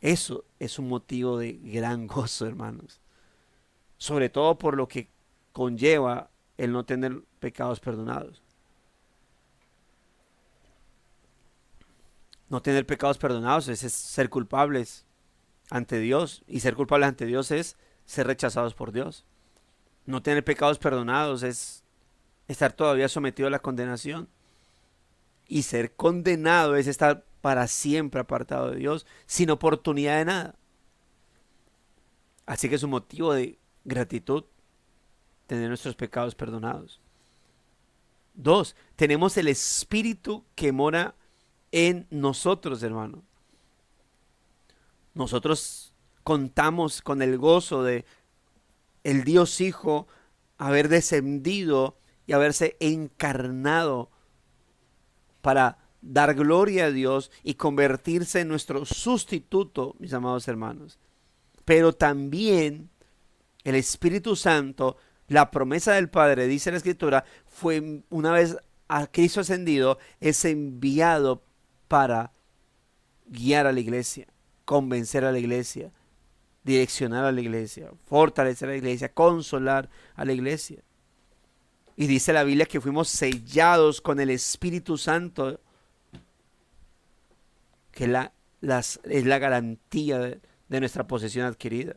Eso es un motivo de gran gozo, hermanos. Sobre todo por lo que conlleva el no tener pecados perdonados. No tener pecados perdonados es ser culpables ante Dios. Y ser culpables ante Dios es ser rechazados por Dios. No tener pecados perdonados es estar todavía sometido a la condenación. Y ser condenado es estar para siempre apartado de Dios, sin oportunidad de nada. Así que es un motivo de gratitud tener nuestros pecados perdonados. 2, tenemos el Espíritu que mora en nosotros, hermano. Nosotros contamos con el gozo de el Dios Hijo haber descendido y haberse encarnado para dar gloria a Dios y convertirse en nuestro sustituto, mis amados hermanos. Pero también el Espíritu Santo, la promesa del Padre, dice la Escritura, fue una vez a Cristo ascendido, es enviado para guiar a la iglesia, convencer a la iglesia, direccionar a la iglesia, fortalecer a la iglesia, consolar a la iglesia. Y dice la Biblia que fuimos sellados con el Espíritu Santo, que es la garantía de nuestra posesión adquirida.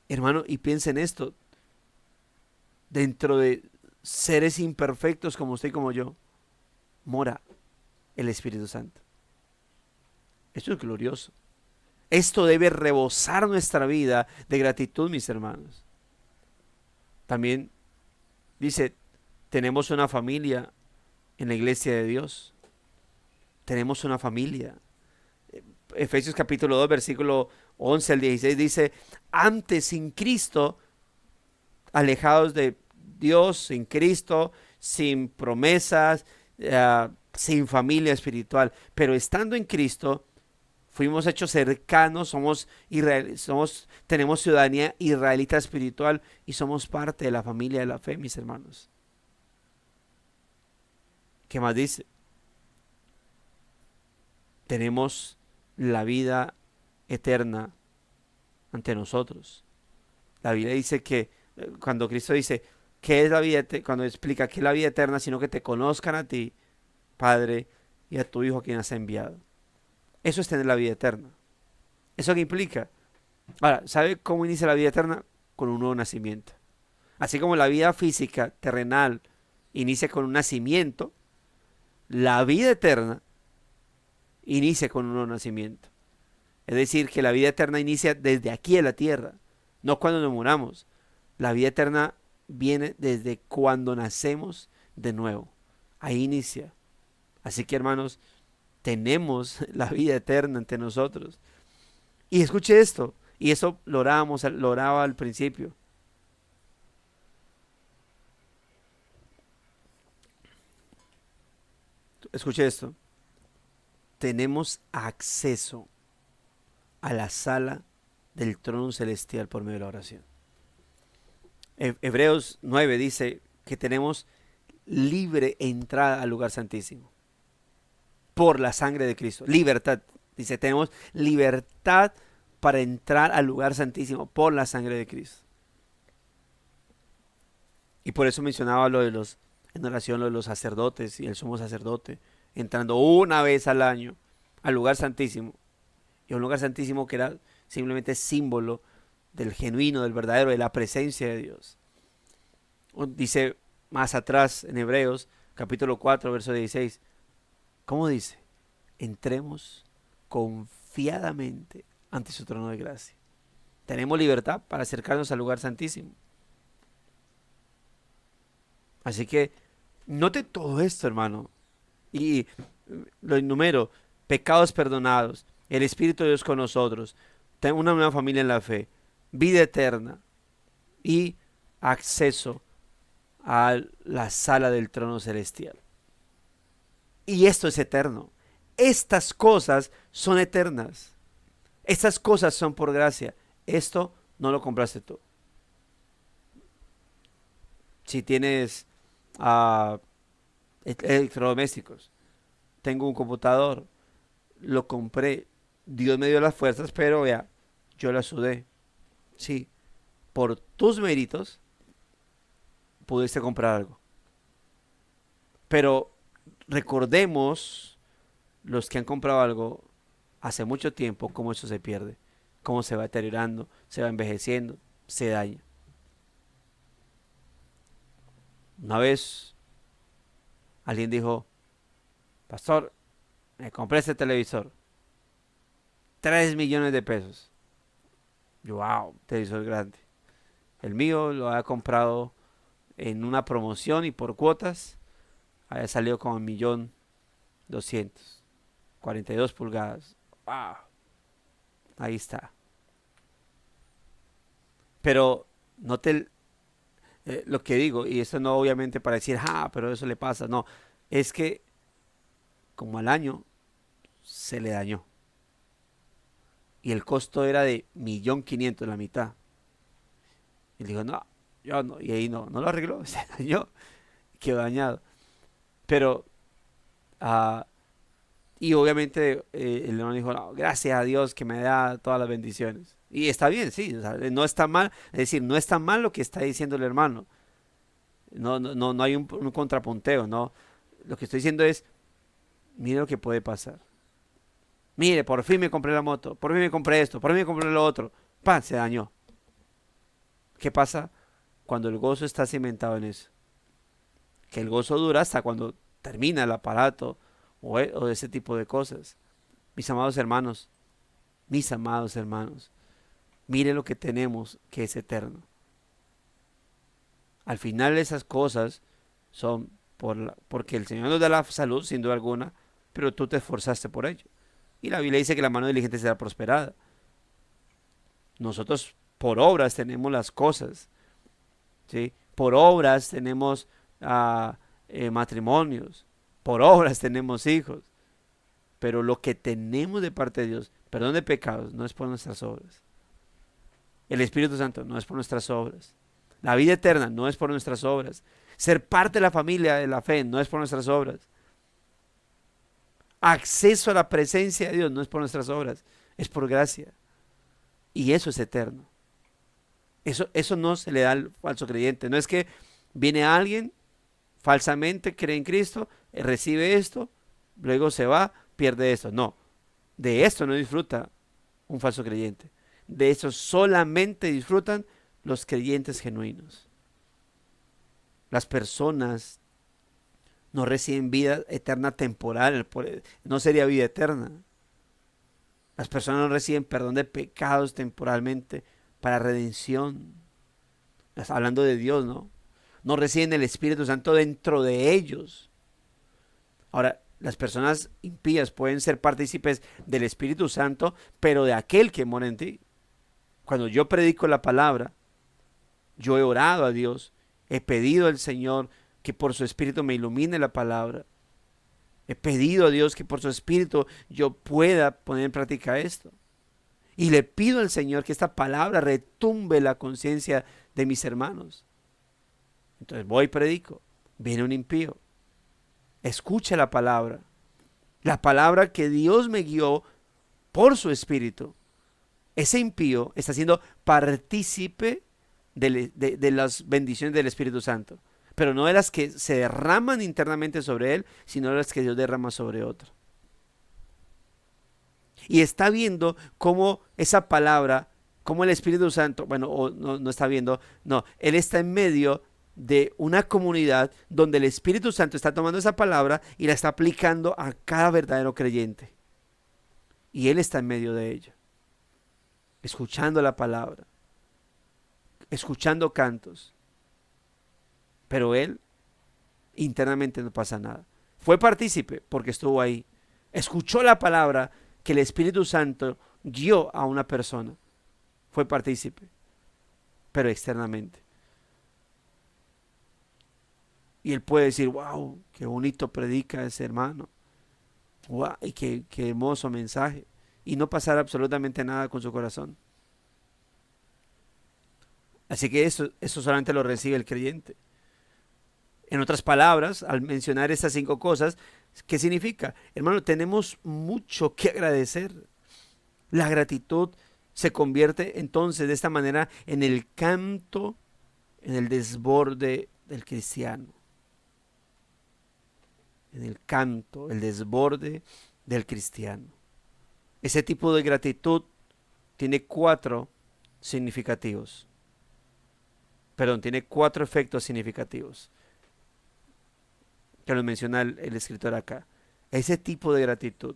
Hermano, y piensa en esto, dentro de seres imperfectos como usted y como yo, mora el Espíritu Santo. Esto es glorioso. Esto debe rebosar nuestra vida de gratitud, mis hermanos. También dice, tenemos una familia en la iglesia de Dios. Tenemos una familia. Efesios capítulo 2, versículo 11 al 16 dice, antes sin Cristo, alejados de Dios, sin Cristo, sin promesas, sin familia espiritual, pero estando en Cristo, fuimos hechos cercanos, tenemos ciudadanía israelita espiritual y somos parte de la familia de la fe, mis hermanos. ¿Qué más dice? Tenemos la vida eterna ante nosotros. La Biblia dice que cuando Cristo dice qué es la vida, cuando explica qué es la vida eterna, sino que te conozcan a ti, Padre, y a tu Hijo a quien has enviado. Eso es tener la vida eterna. ¿Eso qué implica? Ahora, ¿sabe cómo inicia la vida eterna? Con un nuevo nacimiento. Así como la vida física, terrenal, inicia con un nacimiento, la vida eterna inicia con un nuevo nacimiento. Es decir, que la vida eterna inicia desde aquí en la tierra, no cuando nos muramos. La vida eterna viene desde cuando nacemos de nuevo. Ahí inicia. Así que, hermanos, tenemos la vida eterna ante nosotros. Y escuche esto, y eso lo oraba al principio. Escuche esto. Tenemos acceso a la sala del trono celestial por medio de la oración. Hebreos 9 dice que tenemos libre entrada al lugar santísimo por la sangre de Cristo. Libertad. Dice, tenemos libertad para entrar al lugar santísimo por la sangre de Cristo. Y por eso mencionaba en oración, lo de los sacerdotes y el sumo sacerdote, entrando una vez al año al lugar santísimo. Y un lugar santísimo que era simplemente símbolo del genuino, del verdadero, de la presencia de Dios. Dice más atrás en Hebreos, capítulo 4, verso 16, ¿cómo dice? Entremos confiadamente ante su trono de gracia. Tenemos libertad para acercarnos al lugar santísimo. Así que Note todo esto, hermano. Y lo enumero: pecados perdonados, el Espíritu de Dios con nosotros, tengo una nueva familia en la fe, vida eterna y acceso a la sala del trono celestial. Y esto es eterno. Estas cosas son eternas. Estas cosas son por gracia. Esto no lo compraste tú. Si tienes ah, electrodomésticos, tengo un computador, lo compré, Dios me dio las fuerzas, pero vea, yo la sudé. Sí, por tus méritos pudiste comprar algo. Pero recordemos los que han comprado algo hace mucho tiempo, cómo eso se pierde, cómo se va deteriorando, se va envejeciendo, se daña. Una vez alguien dijo: pastor, me compré este televisor, 3 millones de pesos. Yo, wow, televisor grande. El mío lo había comprado en una promoción y por cuotas, había salido como 1.200.000, 42 pulgadas. Wow, ahí está. Pero note lo que digo, y esto no obviamente para decir, pero eso le pasa, no, es que como al año se le dañó. Y el costo era de 1.500.000, la mitad. Y le dijo: no, yo no, y ahí no lo arregló, se dañó, quedó dañado. Pero, ah, y obviamente el hermano dijo: no, gracias a Dios que me da todas las bendiciones. Y está bien, sí, o sea, no está mal, es decir, no está mal lo que está diciendo el hermano. No hay un contrapunteo, no. Lo que estoy diciendo es: mire lo que puede pasar. Mire, por fin me compré la moto, por fin me compré esto, por fin me compré lo otro. ¡Pam! Se dañó. ¿Qué pasa cuando el gozo está cimentado en eso? Que el gozo dura hasta cuando termina el aparato o ese tipo de cosas. Mis amados hermanos, mire lo que tenemos que es eterno. Al final esas cosas son porque el Señor nos da la salud, sin duda alguna, pero tú te esforzaste por ello. Y la Biblia dice que la mano diligente será prosperada. Nosotros por obras tenemos las cosas, ¿sí? Por obras tenemos matrimonios, por obras tenemos hijos, pero lo que tenemos de parte de Dios, perdón de pecados, no es por nuestras obras. El Espíritu Santo no es por nuestras obras. La vida eterna no es por nuestras obras. Ser parte de la familia de la fe no es por nuestras obras. Acceso a la presencia de Dios no es por nuestras obras, es por gracia. Y eso es eterno. Eso no se le da al falso creyente. No es que viene alguien, falsamente cree en Cristo, recibe esto, luego se va, pierde esto. No, de esto no disfruta un falso creyente. De eso solamente disfrutan los creyentes genuinos. Las personas no reciben vida eterna temporal, no sería vida eterna. Las personas no reciben perdón de pecados temporalmente para redención. Hablando de Dios, ¿no? No reciben el Espíritu Santo dentro de ellos. Ahora, las personas impías pueden ser partícipes del Espíritu Santo, pero de aquel que mora en ti. Cuando yo predico la palabra, yo he orado a Dios, he pedido al Señor que por su Espíritu me ilumine la palabra. He pedido a Dios que por su Espíritu yo pueda poner en práctica esto. Y le pido al Señor que esta palabra retumbe la conciencia de mis hermanos. Entonces voy y predico. Viene un impío. Escucha la palabra que Dios me guió por su Espíritu. Ese impío está siendo partícipe de las bendiciones del Espíritu Santo, pero no de las que se derraman internamente sobre él, sino de las que Dios derrama sobre otro. Y está viendo cómo esa palabra, cómo el Espíritu Santo, bueno, no está viendo, no, él está en medio de una comunidad donde el Espíritu Santo está tomando esa palabra y la está aplicando a cada verdadero creyente. Y él está en medio de ello, escuchando la palabra, escuchando cantos. Pero él internamente no pasa nada. Fue partícipe porque estuvo ahí. Escuchó la palabra que el Espíritu Santo guió a una persona. Fue partícipe, pero externamente. Y él puede decir, wow, qué bonito predica ese hermano. Wow, y qué hermoso mensaje. Y no pasar absolutamente nada con su corazón. Así que eso solamente lo recibe el creyente. En otras palabras, al mencionar estas 5 cosas, ¿qué significa? Hermano, tenemos mucho que agradecer. La gratitud se convierte entonces de esta manera en el canto, en el desborde del cristiano. En el canto, el desborde del cristiano. Ese tipo de gratitud tiene 4 significativos. Perdón, tiene 4 efectos significativos que nos menciona el escritor acá. Ese tipo de gratitud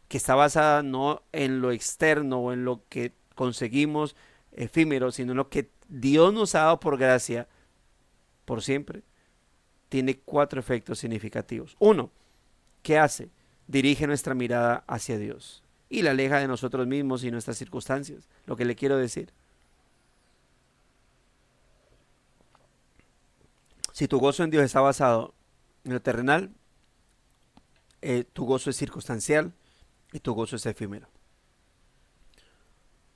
que está basada no en lo externo o en lo que conseguimos efímero, sino en lo que Dios nos ha dado por gracia por siempre, tiene 4 efectos significativos. 1, ¿qué hace? Dirige nuestra mirada hacia Dios y la aleja de nosotros mismos y nuestras circunstancias. Lo que le quiero decir. Si tu gozo en Dios está basado en lo terrenal, tu gozo es circunstancial y tu gozo es efímero.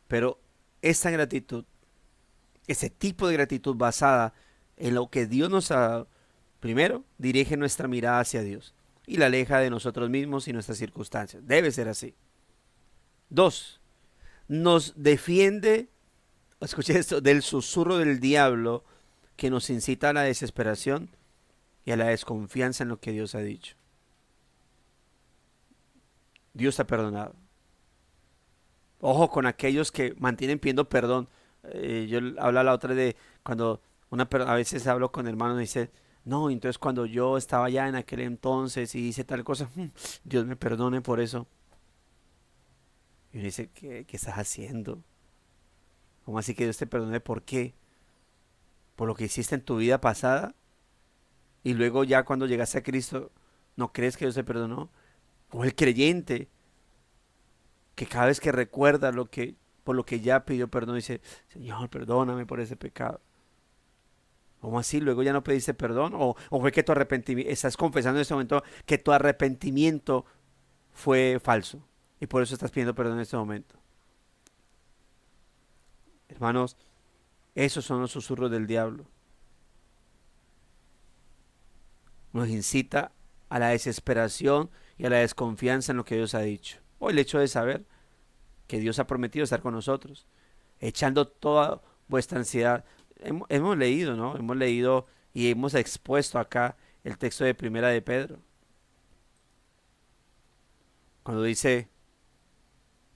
Pero esta gratitud, ese tipo de gratitud basada en lo que Dios nos ha dado, primero, dirige nuestra mirada hacia Dios y la aleja de nosotros mismos y nuestras circunstancias. Debe ser así. 2, nos defiende, escuche esto, del susurro del diablo que nos incita a la desesperación y a la desconfianza en lo que Dios ha dicho. Dios te ha perdonado. Ojo con aquellos que mantienen pidiendo perdón. Yo hablaba la otra de cuando a veces hablo con hermanos y dice, no, entonces cuando yo estaba allá en aquel entonces y hice tal cosa, Dios me perdone por eso. Y uno dice, ¿qué estás haciendo? ¿Cómo así que Dios te perdone? ¿Por qué? ¿Por lo que hiciste en tu vida pasada? Y luego ya cuando llegaste a Cristo, ¿no crees que Dios te perdonó? O el creyente que cada vez que recuerda por lo que ya pidió perdón, dice, Señor, perdóname por ese pecado. ¿Cómo así? Luego ya no pediste perdón. O fue que tu arrepentimiento, estás confesando en este momento que tu arrepentimiento fue falso. Y por eso estás pidiendo perdón en este momento. Hermanos, esos son los susurros del diablo. Nos incita a la desesperación y a la desconfianza en lo que Dios ha dicho. O el hecho de saber que Dios ha prometido estar con nosotros, echando toda vuestra ansiedad. Hemos leído, ¿no? Hemos leído y hemos expuesto acá el texto de Primera de Pedro. Cuando dice,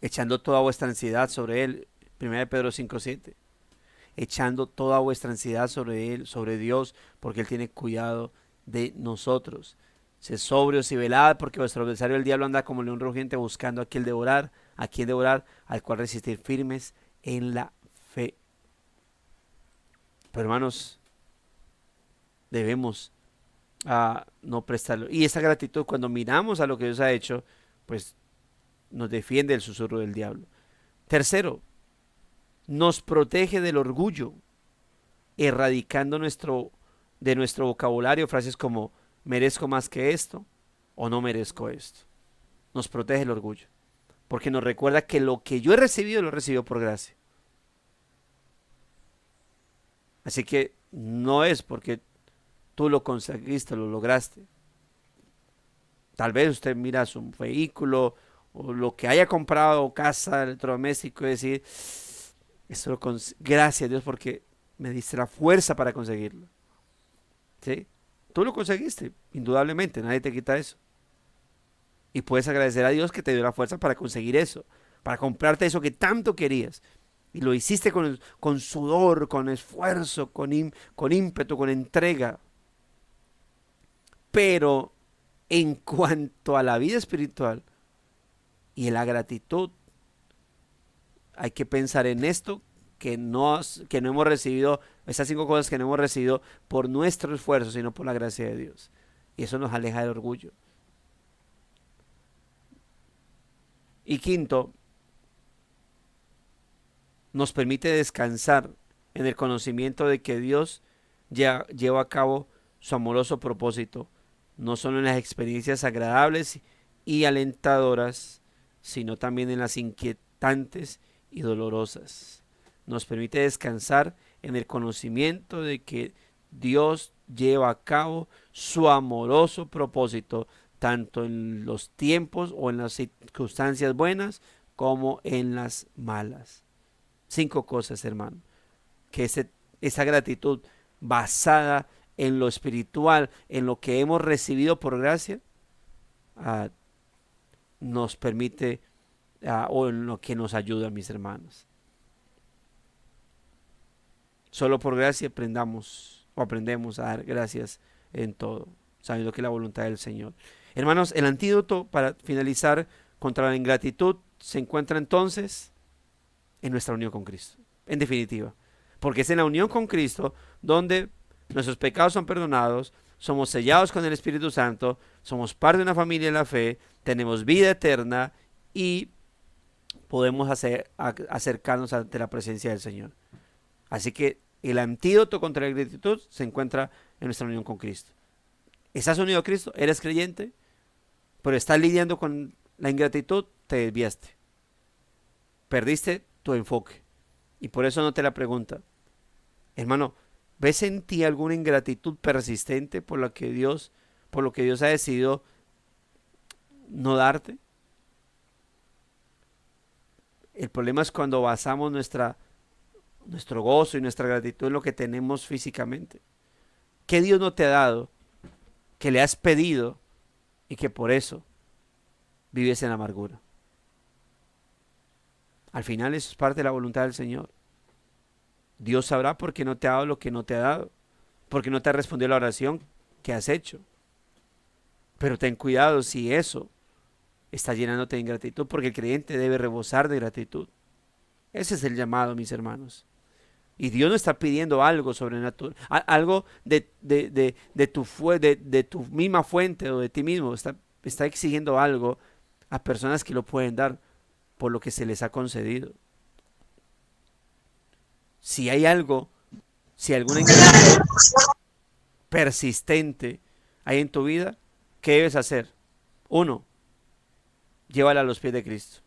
echando toda vuestra ansiedad sobre Él, Primera de Pedro 5:7. Echando toda vuestra ansiedad sobre Él, sobre Dios, porque Él tiene cuidado de nosotros. Sed sobrios y velad, porque vuestro adversario el diablo anda como león rugiente buscando a quien devorar, al cual resistir firmes en la fe. Pero hermanos, debemos no prestarlo. Y esa gratitud, cuando miramos a lo que Dios ha hecho, pues nos defiende del susurro del diablo. Tercero, nos protege del orgullo, erradicando de nuestro vocabulario frases como merezco más que esto o no merezco esto. Nos protege el orgullo, porque nos recuerda que lo que yo he recibido lo he recibido por gracia. Así que no es porque tú lo conseguiste, lo lograste. Tal vez usted mira su vehículo o lo que haya comprado, casa, electrodoméstico, y decir, gracias a Dios porque me diste la fuerza para conseguirlo. ¿Sí? Tú lo conseguiste, indudablemente, nadie te quita eso. Y puedes agradecer a Dios que te dio la fuerza para conseguir eso, para comprarte eso que tanto querías. Y lo hiciste con sudor, con esfuerzo, con ímpetu, con entrega. Pero en cuanto a la vida espiritual y en la gratitud, hay que pensar en esto que no hemos recibido, estas 5 cosas que no hemos recibido por nuestro esfuerzo, sino por la gracia de Dios. Y eso nos aleja del orgullo. Y quinto, nos permite descansar en el conocimiento de que Dios ya lleva a cabo su amoroso propósito, no solo en las experiencias agradables y alentadoras, sino también en las inquietantes y dolorosas. Nos permite descansar en el conocimiento de que Dios lleva a cabo su amoroso propósito, tanto en los tiempos o en las circunstancias buenas como en las malas. 5 cosas, hermano, que esa gratitud basada en lo espiritual, en lo que hemos recibido por gracia, nos permite o en lo que nos ayuda, mis hermanos. Solo por gracia aprendemos a dar gracias en todo, sabiendo que es la voluntad del Señor. Hermanos, el antídoto para finalizar contra la ingratitud se encuentra entonces en nuestra unión con Cristo, en definitiva, porque es en la unión con Cristo donde nuestros pecados son perdonados, somos sellados con el Espíritu Santo, somos parte de una familia de la fe, tenemos vida eterna y podemos acercarnos ante la presencia del Señor. Así que el antídoto contra la ingratitud se encuentra en nuestra unión con Cristo. ¿Estás unido a Cristo? ¿Eres creyente? Pero estás lidiando con la ingratitud, te desviaste. Perdiste tu enfoque. Y por eso no te la pregunta. Hermano, ¿ves en ti alguna ingratitud persistente por lo que Dios ha decidido no darte? El problema es cuando basamos nuestro gozo y nuestra gratitud en lo que tenemos físicamente. ¿Qué Dios no te ha dado? Que le has pedido y que por eso vives en amargura. Al final eso es parte de la voluntad del Señor. Dios sabrá por qué no te ha dado lo que no te ha dado, porque no te ha respondido la oración que has hecho. Pero ten cuidado si eso está llenándote de ingratitud, porque el creyente debe rebosar de gratitud. Ese es el llamado, mis hermanos. Y Dios no está pidiendo algo sobrenatural, algo de tu misma fuente o de ti mismo. Está exigiendo algo a personas que lo pueden dar por lo que se les ha concedido. Si hay algo, si alguna ingratitud persistente hay en tu vida, ¿qué debes hacer? 1, llévala a los pies de Cristo,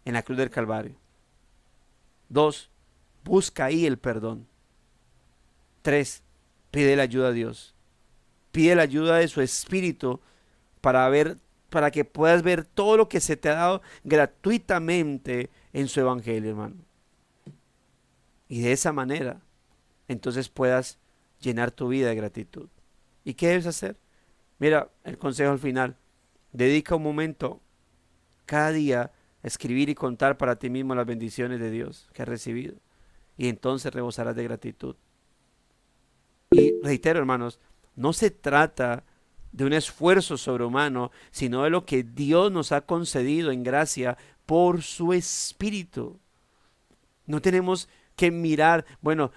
en la cruz del Calvario. 2, busca ahí el perdón. 3, pide la ayuda a Dios. Pide la ayuda de su Espíritu para que puedas ver todo lo que se te ha dado gratuitamente en su Evangelio, hermano. Y de esa manera, entonces puedas llenar tu vida de gratitud. ¿Y qué debes hacer? Mira, el consejo al final. Dedica un momento cada día a escribir y contar para ti mismo las bendiciones de Dios que has recibido. Y entonces rebosarás de gratitud. Y reitero, hermanos, no se trata de un esfuerzo sobrehumano, sino de lo que Dios nos ha concedido en gracia por su Espíritu. No tenemos que mirar, bueno,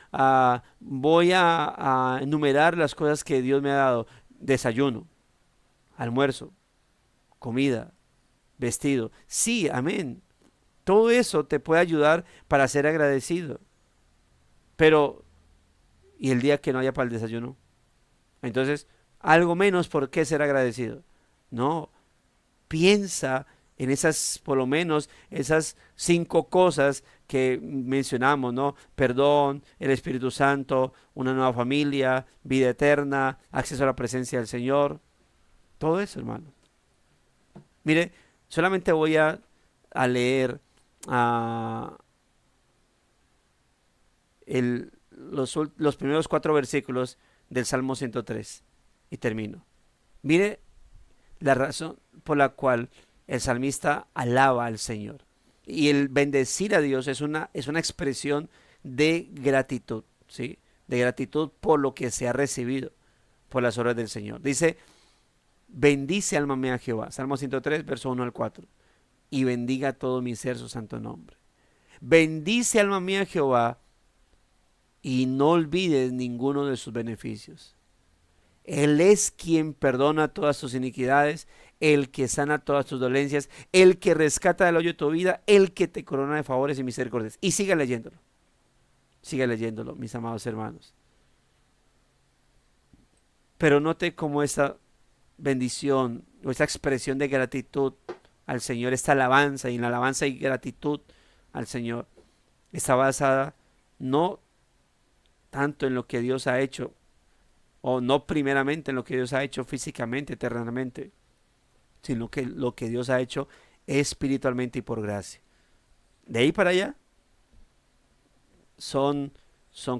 voy a enumerar las cosas que Dios me ha dado. Desayuno, almuerzo, comida, vestido. Sí, amén. Todo eso te puede ayudar para ser agradecido. Pero, ¿y el día que no haya para el desayuno? Entonces, algo menos por qué ser agradecido. No, piensa en esas, por lo menos, esas 5 cosas que mencionamos, ¿no? Perdón, el Espíritu Santo, una nueva familia, vida eterna, acceso a la presencia del Señor. Todo eso, hermano. Mire, solamente voy a leer los primeros 4 versículos del Salmo 103 y termino. Mire la razón por la cual el salmista alaba al Señor. Y el bendecir a Dios es una expresión de gratitud, ¿sí? De gratitud por lo que se ha recibido, por las obras del Señor. Dice, bendice alma mía a Jehová. Salmo 103, verso 1 al 4. Y bendiga todo mi ser su santo nombre. Bendice alma mía a Jehová y no olvides ninguno de sus beneficios. Él es quien perdona todas tus iniquidades, el que sana todas tus dolencias, el que rescata del hoyo de tu vida, el que te corona de favores y misericordias. Y siga leyéndolo, mis amados hermanos. Pero note cómo esta bendición o esta expresión de gratitud al Señor, esta alabanza, y en la alabanza y gratitud al Señor, está basada no tanto en lo que Dios ha hecho, o no primeramente en lo que Dios ha hecho físicamente, terrenamente, sino que lo que Dios ha hecho espiritualmente y por gracia. De ahí para allá son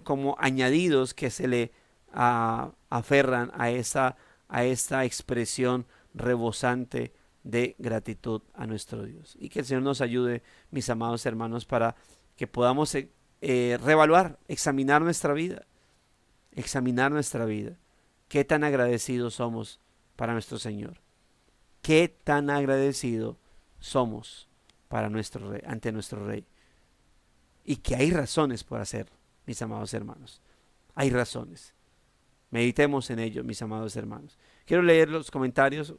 como añadidos que se le aferran a esta expresión rebosante de gratitud a nuestro Dios. Y que el Señor nos ayude, mis amados hermanos, para que podamos reevaluar, examinar nuestra vida. Qué tan agradecidos somos para nuestro Señor. Qué tan agradecidos somos para nuestro Rey, ante nuestro Rey. Y que hay razones por hacerlo, mis amados hermanos. Hay razones. Meditemos en ello, mis amados hermanos. Quiero leer los comentarios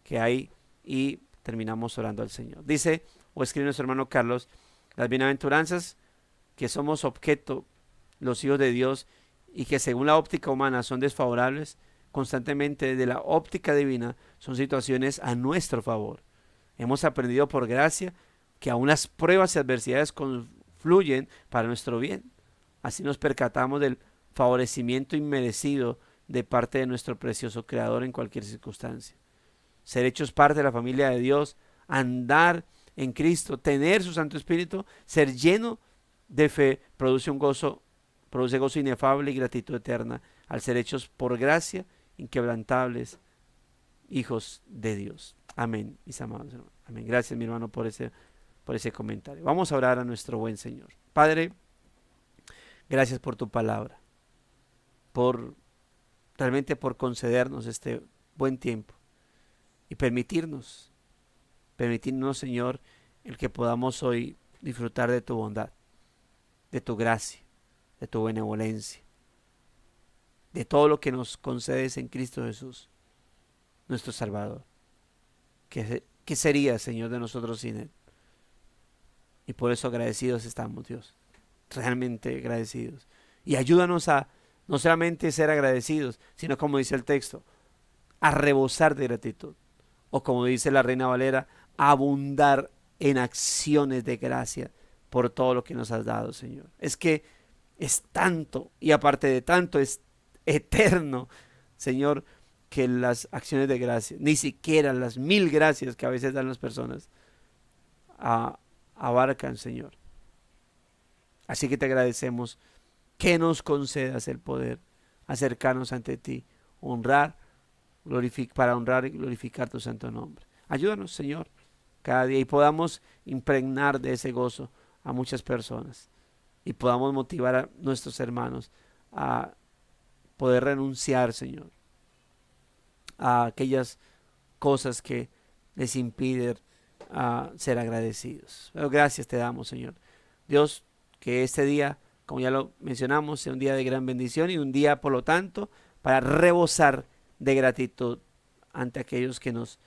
que hay y terminamos orando al Señor. Dice, o escribe nuestro hermano Carlos, las bienaventuranzas que somos objeto, los hijos de Dios, y que según la óptica humana son desfavorables, constantemente desde la óptica divina son situaciones a nuestro favor. Hemos aprendido por gracia que aún las pruebas y adversidades confluyen para nuestro bien. Así nos percatamos del favorecimiento inmerecido de parte de nuestro precioso Creador en cualquier circunstancia. Ser hechos parte de la familia de Dios, andar en Cristo, tener su Santo Espíritu, ser lleno de fe, produce gozo inefable y gratitud eterna al ser hechos por gracia, inquebrantables, hijos de Dios. Amén, mis amados hermanos. Amén. Gracias, mi hermano, por ese comentario. Vamos a orar a nuestro buen Señor. Padre, gracias por tu palabra, realmente por concedernos este buen tiempo y permitirnos, Señor, el que podamos hoy disfrutar de tu bondad, de tu gracia, de tu benevolencia, de todo lo que nos concedes en Cristo Jesús, nuestro Salvador. ¿Qué sería, Señor, de nosotros sin Él? Y por eso agradecidos estamos, Dios, realmente agradecidos. Y ayúdanos a no solamente ser agradecidos, sino, como dice el texto, a rebosar de gratitud. O como dice la Reina Valera, a abundar en acciones de gracia por todo lo que nos has dado, Señor. Es que es tanto, y aparte de tanto, es eterno, Señor, que las acciones de gracia, ni siquiera las 1000 gracias que a veces dan las personas, abarcan, Señor. Así que te agradecemos que nos concedas el poder acercarnos ante ti, para honrar y glorificar tu santo nombre. Ayúdanos, Señor, cada día, y podamos impregnar de ese gozo a muchas personas, y podamos motivar a nuestros hermanos a poder renunciar, Señor, a aquellas cosas que les impiden ser agradecidos. Pero gracias te damos, Señor Dios, que este día, como ya lo mencionamos, sea un día de gran bendición y un día, por lo tanto, para rebosar de gratitud ante aquellos que nos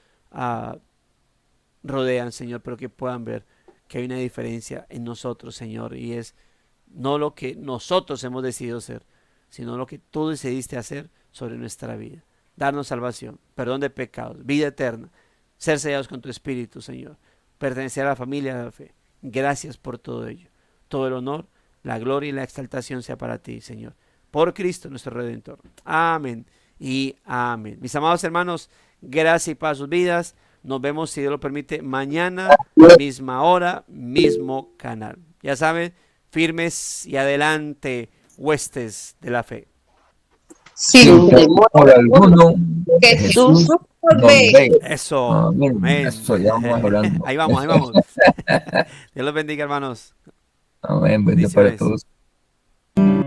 rodean, Señor, pero que puedan ver que hay una diferencia en nosotros, Señor, y es no lo que nosotros hemos decidido ser, sino lo que tú decidiste hacer sobre nuestra vida. Darnos salvación, perdón de pecados, vida eterna, ser sellados con tu Espíritu, Señor, pertenecer a la familia de la fe. Gracias por todo ello. Todo el honor, la gloria y la exaltación sea para ti, Señor, por Cristo nuestro Redentor. Amén y amén. Mis amados hermanos, gracias y paz a sus vidas. Nos vemos, si Dios lo permite, mañana, misma hora, mismo canal. Ya saben, firmes y adelante, huestes de la fe. Sin temor alguno, Jesús Jesús nos nos ve. ve. Eso, Amén. amén. Eso, ya vamos hablando. Ahí vamos, ahí vamos. Dios los bendiga, hermanos. Amén. Bendición para Bendiciones. todos.